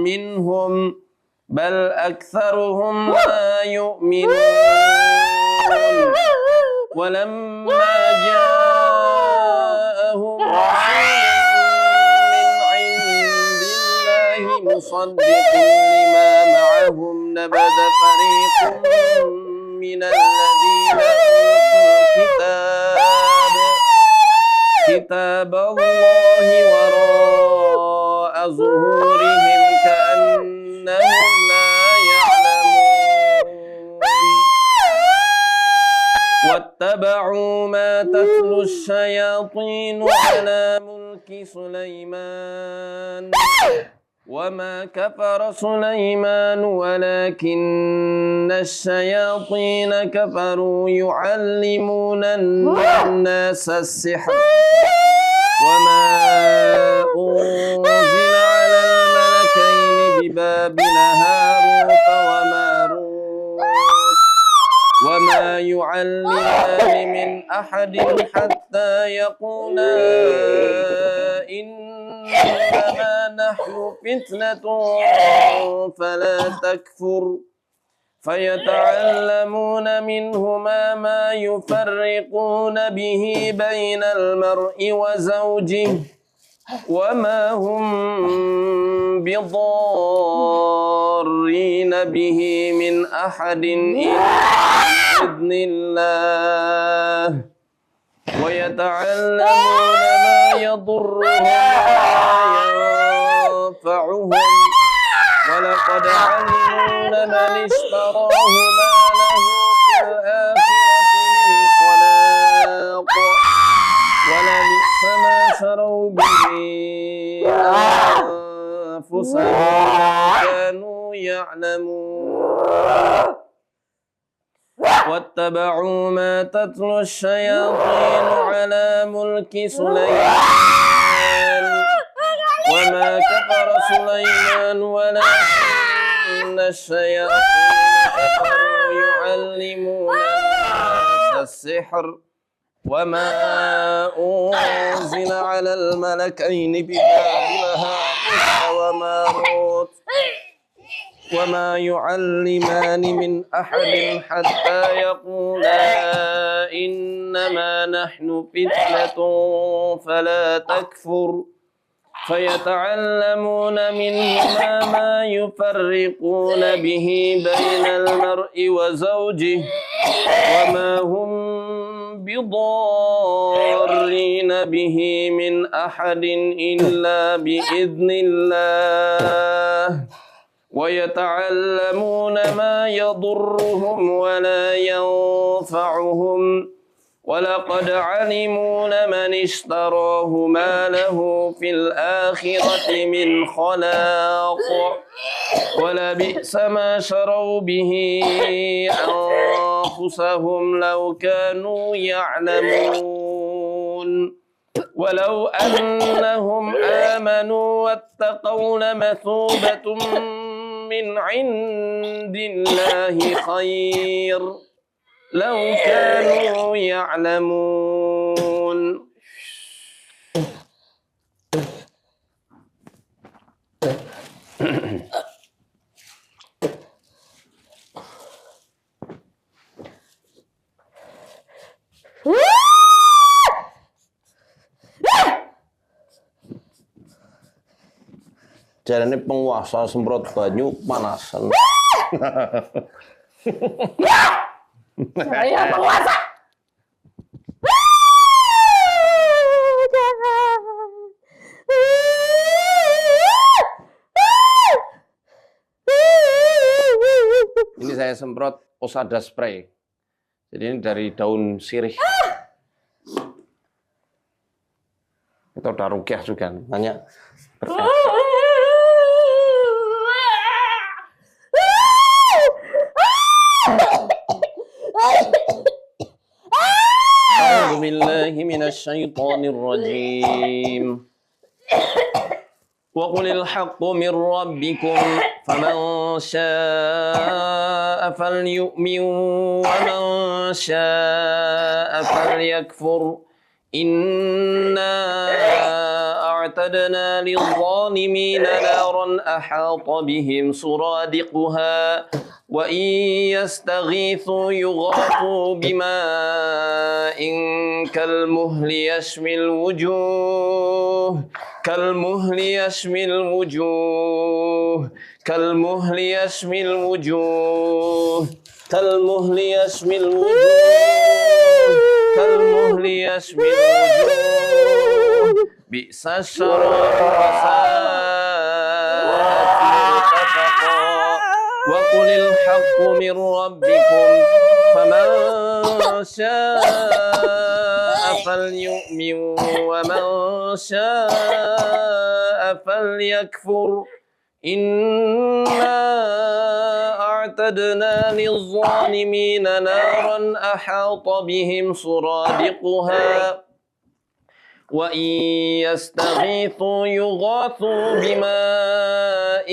منهم بل أكثرهم لا يؤمنون ولما جاءهم مصدق لما معهم نبذ فريق من الذين أوتوا كتاب الله وراء ظهورهم كأنهم لا يعلمون واتبعوا ما تتلو الشياطين على ملك سليمان وما كفر سليمان ولكن الشياطين كفروا يعلمون الناس السحر وما أنزل على الملكين ببابل هاروت وماروت وما يعلمان من أحد حتى يقولا إنما نحن فتنة فلا تكفر فيتعلمون منهما ما يفرقون به بين المرء وزوجه وما هم بضارين به من أحد إلا بإذن الله ويتعلمون ما يضرهم ولا ينفعهم ولقد علموا لمن اشتراه ما له في الآخرة من خلاق ولبئس ما شروا به أنفسهم كانوا يعلمون واتبعوا ما تتلو الشياطين على ملك سليمان وما كفر سليمان ولكن الشياطين كفروا يعلمون الناس السحر وما أنزل على الملكين ببابل هاروت وماروت وما يعلمان من أحد حتى يقولا إنما نحن فتنة فلا تكفر فيتعلمون منهما ما يفرقون به بين المرء وزوجه وما هم بضارين به من أحد إلا بإذن الله ويتعلمون ما يضرهم ولا ينفعهم ولقد علموا لمن اشتراه ما له في الآخرة من خلاق ولبئس ما شروا به أنفسهم لو كانوا يعلمون ولو أنهم آمنوا واتقوا لمثوبة من عند الله خير لو كانوا يعلمون Jarane penguasa semprot banyu panasan. Saya penguasa. Ini saya semprot Osada spray. Jadi ini dari daun sirih. Kita udah rukyah juga, banyak berefek. أعوذ بالله من الشيطان الرجيم وقل الحق من ربكم فمن شاء فليؤمن ومن شاء فليكفر إنا أعتدنا للظالمين نارا أحاط بهم سرادقها وإن يستغيثوا يغاثوا بماء كالمهل يشوي الوجوه كالمهل يشوي الوجوه كالمهل يشوي الوجوه كالمهل يشوي الوجوه كالمهل يشوي الوجوه بئس الشراب وساءت مرتفقا وقل الحق من ربكم فمن شاء فليؤمن ومن شاء فليكفر إنا أعتدنا للظالمين نارا أحاط بهم سرادقها وإن يستغيثوا يغاثوا بماء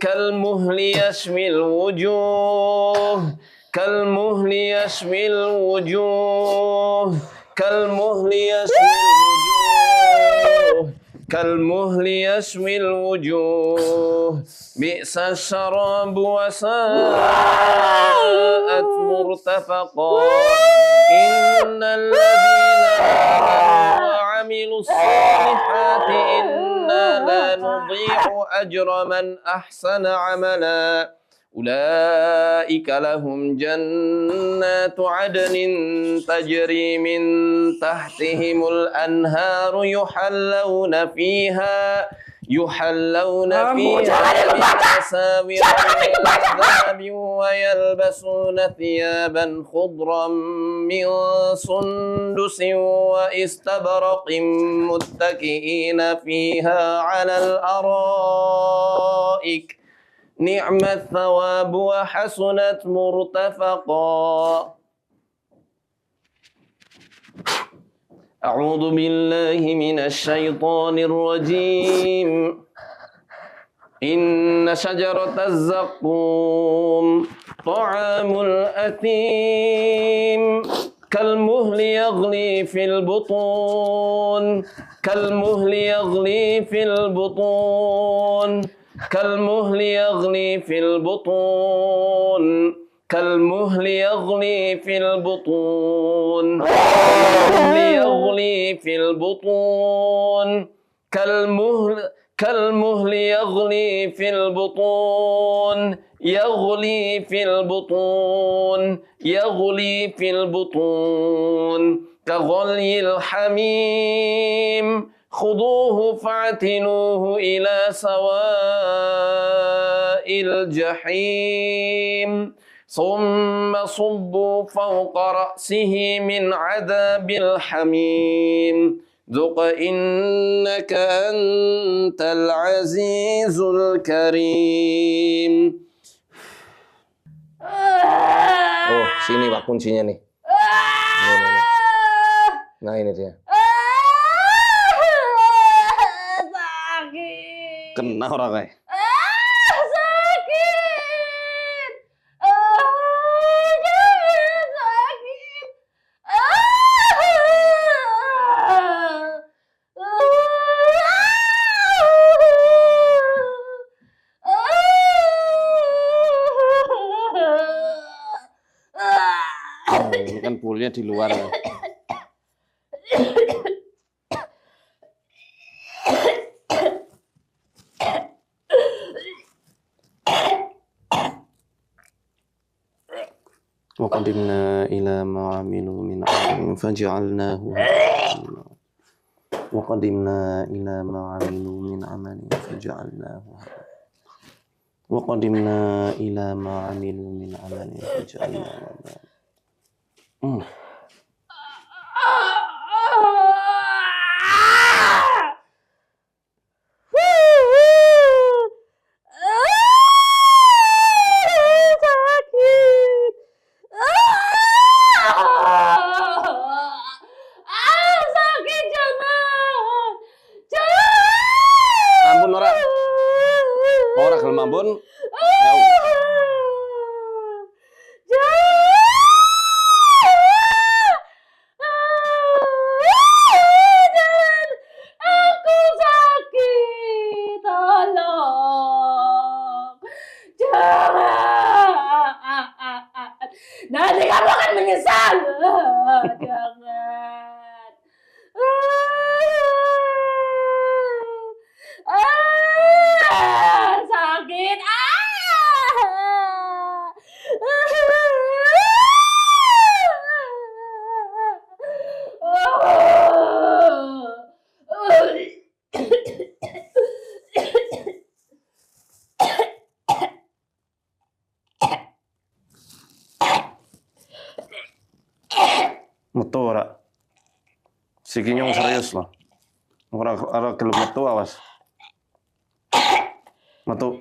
كالمهل يشوي الوجوه كالمهل يشوي الوجوه كالمهل يشوي الوجوه كالمهل يشوي الوجوه بئس الشراب وساءت مرتفقا إن الذين آمنوا وعملوا الصالحات إنا لا نضيع أجر من أحسن عملا Ulaika lahum jannatu adnin tajri min tahtihimul anharu yuhallawna fiha min asawir min dhahabin wa yalbasuna thiyaban khudran min sundusin wa istabraqin muttaki'ina fiha 'alal araik ni'mat thawabu wa hasunat murtafaqa. A'udzu billahi minasy syaithanir rajim. Inna syajarataz zaqqum ta'amul athim kalmuhli yaghli fil butun kalmuhli yaghli fil butun kalmuhli yaghli fil butun kalmuhli yaghli fil butun kalmuhli yaghli fil butun kalmuhli yaghli fil butun yaghli fil butun yaghli fil butun kaghalyil hamim khuduhu fa'tinuhu ila sawa'il jahim thumma subbu fawqa ra'sihi min 'adzabil hamim dhuq innaka antal azizul karim. Oh, sini Pak kuncinya nih. Nah, ini dia. Sakit. Kena orang kayak. Sakit. Sakit. Ini kan poolnya di luar. وقدمنا إلى ما عملوا من عمل فجعلناه وقدمنا إلى ما عملوا من عمل فجعلناه وقدمنا إلى ما عملوا من عمل فجعلناه Ampun. Aku sakit, tolong. Jangan. Nanti kamu akan menyesal. Jangan. Sakit. Metu ora. Siki nyong serius loh. Ora gelem metu awas. Metu.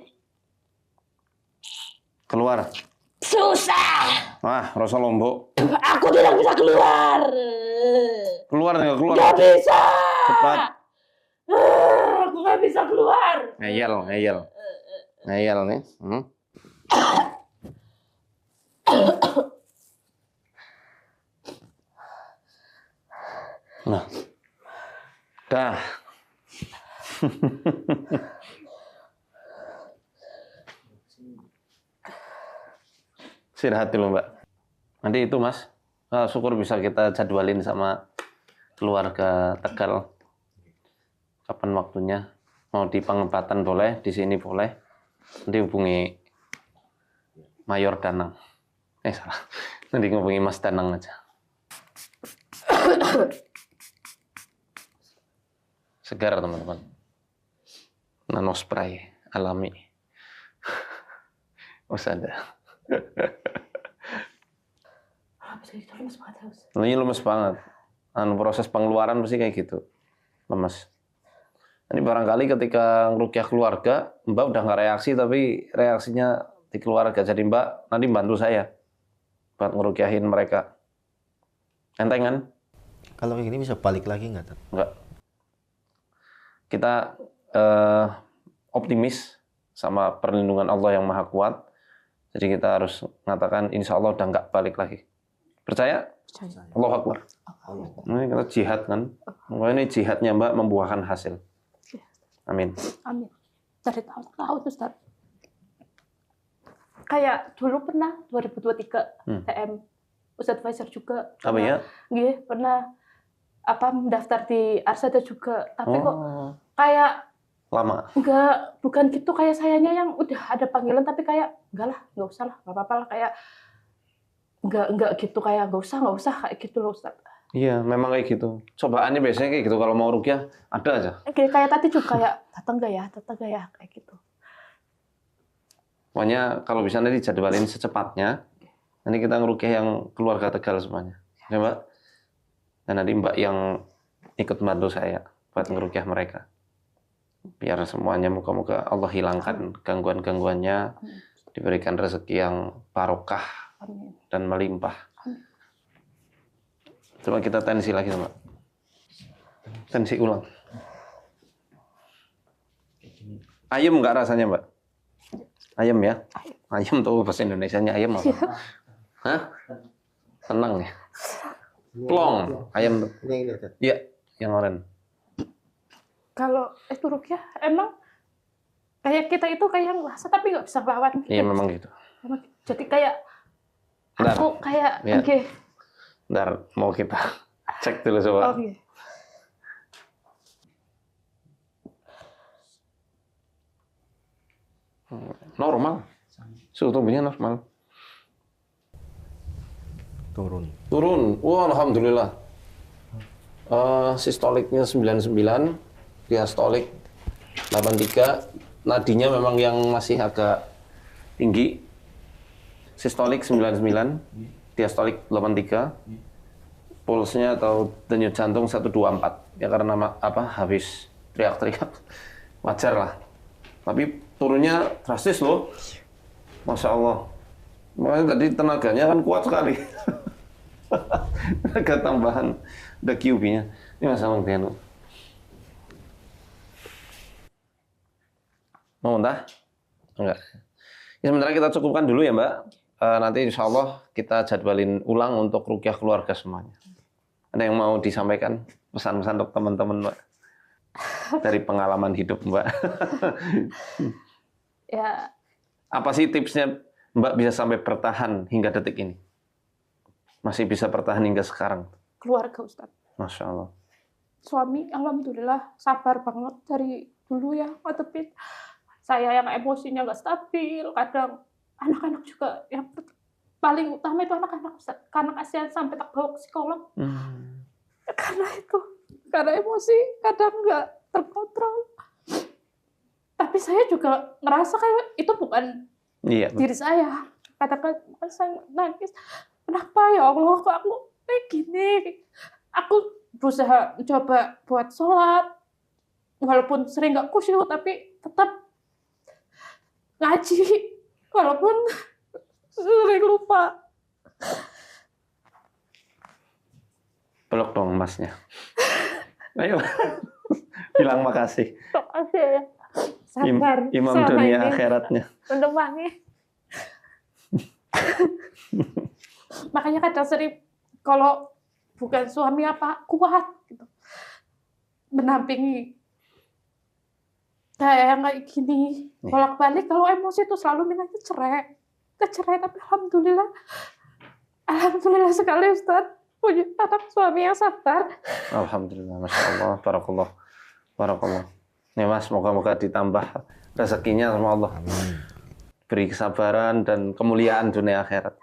Keluar. Susah. Wah, rasa lombok. Aku tidak bisa keluar. Keluar enggak keluar? Gak bisa. Cepat. Aku gak bisa keluar. Ngeyel nih. Nah. Dah. Istirahat dulu, Mbak. Nanti itu, Mas. Syukur bisa kita jadwalin sama keluarga Tegal. Kapan waktunya? Mau di Pangepatan boleh, di sini boleh. Nanti hubungi Mayor Danang. Salah. Nanti ngomongin Mas Danang aja. Segar teman-teman. Nano spray alami. Ada. Ini lemes banget. Proses pengeluaran pasti kayak gitu. Lemes. Ini barangkali ketika ngerukyah keluarga, Mbak udah nggak reaksi, tapi reaksinya di keluarga. Jadi Mbak nanti bantu saya buat ngerukyahin mereka. Enteng kan? Kalau kayak gini bisa balik lagi nggak? Nggak. Kita optimis sama perlindungan Allah yang Maha Kuat. Jadi kita harus mengatakan insya Allah udah nggak balik lagi. Percaya? Percaya. Allahu Akbar. Ini kita jihad kan. Makanya ini jihadnya Mbak membuahkan hasil. Amin. Amin. Dari tahun-tahun Ustaz. Kayak dulu pernah 2023 TM Ustadz Faisal juga. Apa ya? Iya, pernah mendaftar di Arsada juga. Tapi kok kayak lama. Bukan gitu, kayak sayanya yang udah ada panggilan tapi kayak enggak lah, enggak usah lah, enggak apa-apa lah, kayak enggak gitu, kayak enggak usah kayak gitu loh Ustaz. Iya, memang kayak gitu. Cobaannya biasanya kayak gitu kalau mau rukyah ada aja. Kayak tadi juga kayak datang enggak ya kayak gitu. Pokoknya kalau bisa nanti dijadwalin secepatnya. Nanti kita ngerukyah yang keluarga Tegal semuanya. Ya, Mbak? Dan nanti Mbak yang ikut bantu saya buat ngerukyah mereka. Biar semuanya moga-moga Allah hilangkan gangguan-gangguannya, diberikan rezeki yang barokah dan melimpah. Coba kita tensi lagi, Mbak. Tensi ulang. Ayam nggak rasanya, Mbak? Ayam ya? Ayam tuh bahasa Indonesianya ayam apa? Hah? Senang ya? Plong, ayam. Iya, yang oranye. Kalau itu rukyah emang kayak kita itu kayak ngerasa tapi nggak bisa lawan. Iya memang gitu. Jadi kayak aku kayak ya. Oke. Bentar, mau kita cek dulu coba. Oke. Normal. Suhu tubuhnya normal. Turun. Wah, alhamdulillah. Sistoliknya 99, diastolik 83. Nadinya memang yang masih agak tinggi. Sistolik 99, diastolik 83. Pulsnya atau denyut jantung 124. Ya karena habis teriak-teriak. Wajar lah. Tapi turunnya drastis loh. Masya Allah. Makanya tadi tenaganya kan kuat sekali. Tenaga tambahan. Ada QB-nya. Ini Mas Amang Tiano. Mau muntah? Enggak. Ya sementara kita cukupkan dulu ya Mbak. Nanti insya Allah kita jadwalin ulang untuk rukyah keluarga semuanya. Ada yang mau disampaikan? Pesan-pesan untuk teman-teman Mbak? Dari pengalaman hidup Mbak. Ya. Apa sih tipsnya Mbak bisa sampai bertahan hingga detik ini? Masih bisa bertahan hingga sekarang? Keluarga Ustaz. Masya Allah. Suami alhamdulillah sabar banget dari dulu ya ngadepin saya yang emosinya nggak stabil. Kadang anak-anak juga yang paling utama itu anak-anak Ustaz. Karena kasihan sampai tak bawa ke psikolog. Karena emosi kadang nggak terkontrol. Tapi saya juga ngerasa kayak itu bukan diri saya. Kadang-kadang saya nangis. Kenapa ya Allah kok aku kayak gini? Aku berusaha coba buat sholat. Walaupun sering nggak khusyuk, tapi tetap ngaji. Walaupun sering lupa. Peluk dong masnya. Ayo. Bilang makasih. Makasih ya. Sabar. Imam dunia akhiratnya. Menemani. Makanya kadang sering kalau bukan suami kuat gitu. Menampingi kayak yang kayak gini. Bolak-balik kalau emosi itu selalu mintanya cerai. Tapi alhamdulillah sekali Ustaz. Punya anak suami yang sabar. Alhamdulillah, Masya Allah, barakallah. Nih Mas, moga-moga ditambah rezekinya sama Allah. beri kesabaran dan kemuliaan dunia akhirat.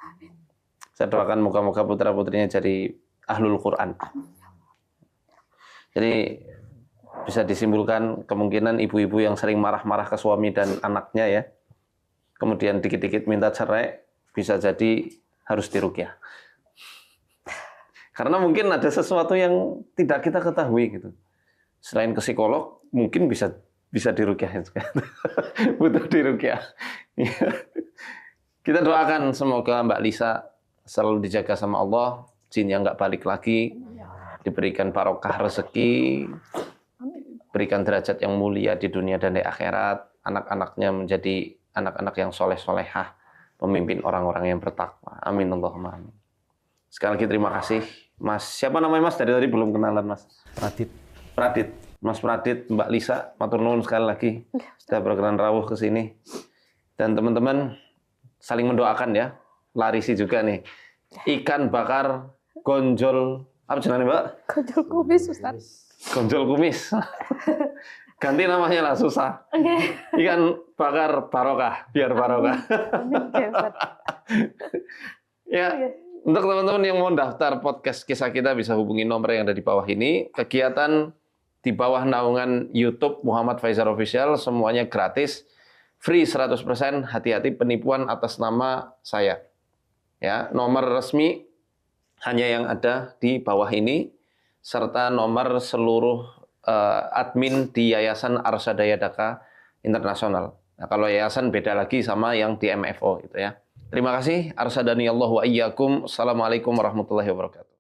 Saya doakan moga-moga putra-putrinya jadi ahlul Quran. Jadi bisa disimpulkan kemungkinan ibu-ibu yang sering marah-marah ke suami dan anaknya ya, kemudian dikit-dikit minta cerai, bisa jadi harus diruqyah. Karena mungkin ada sesuatu yang tidak kita ketahui gitu. Selain ke psikolog, mungkin bisa diruqyah juga. Butuh diruqyah. Kita doakan semoga Mbak Lisa selalu dijaga sama Allah, jin yang nggak balik lagi, diberikan barokah rezeki, berikan derajat yang mulia di dunia dan di akhirat, anak-anaknya menjadi anak-anak yang soleh-solehah, pemimpin orang-orang yang bertakwa. Amin Allahumma amin. Sekali lagi terima kasih, Mas. Siapa namanya Mas? Dari tadi belum kenalan Mas. Pradit. Pradit. Mas Pradit, Mbak Lisa, matur nuwun sekali lagi sudah berkenan rawuh ke sini. Dan teman-teman saling mendoakan ya. Larisi juga nih. Ikan bakar gonjol, apa jenenge Mbak? Gonjol kumis, Ustaz. Gonjol kumis. Ganti namanya lah susah. Ikan bakar barokah, biar barokah. Ya, untuk teman-teman yang mau daftar podcast kisah kita bisa hubungi nomor yang ada di bawah ini. Kegiatan di bawah naungan YouTube Muhammad Faizal Official semuanya gratis, free 100%. Hati-hati penipuan atas nama saya. Ya, nomor resmi hanya yang ada di bawah ini, serta nomor seluruh admin di Yayasan Arsadaya Daka Internasional. Nah, kalau yayasan beda lagi sama yang di MFO gitu ya. Terima kasih. Arsadani Allah wa iyyakum. Assalamualaikum warahmatullahi wabarakatuh.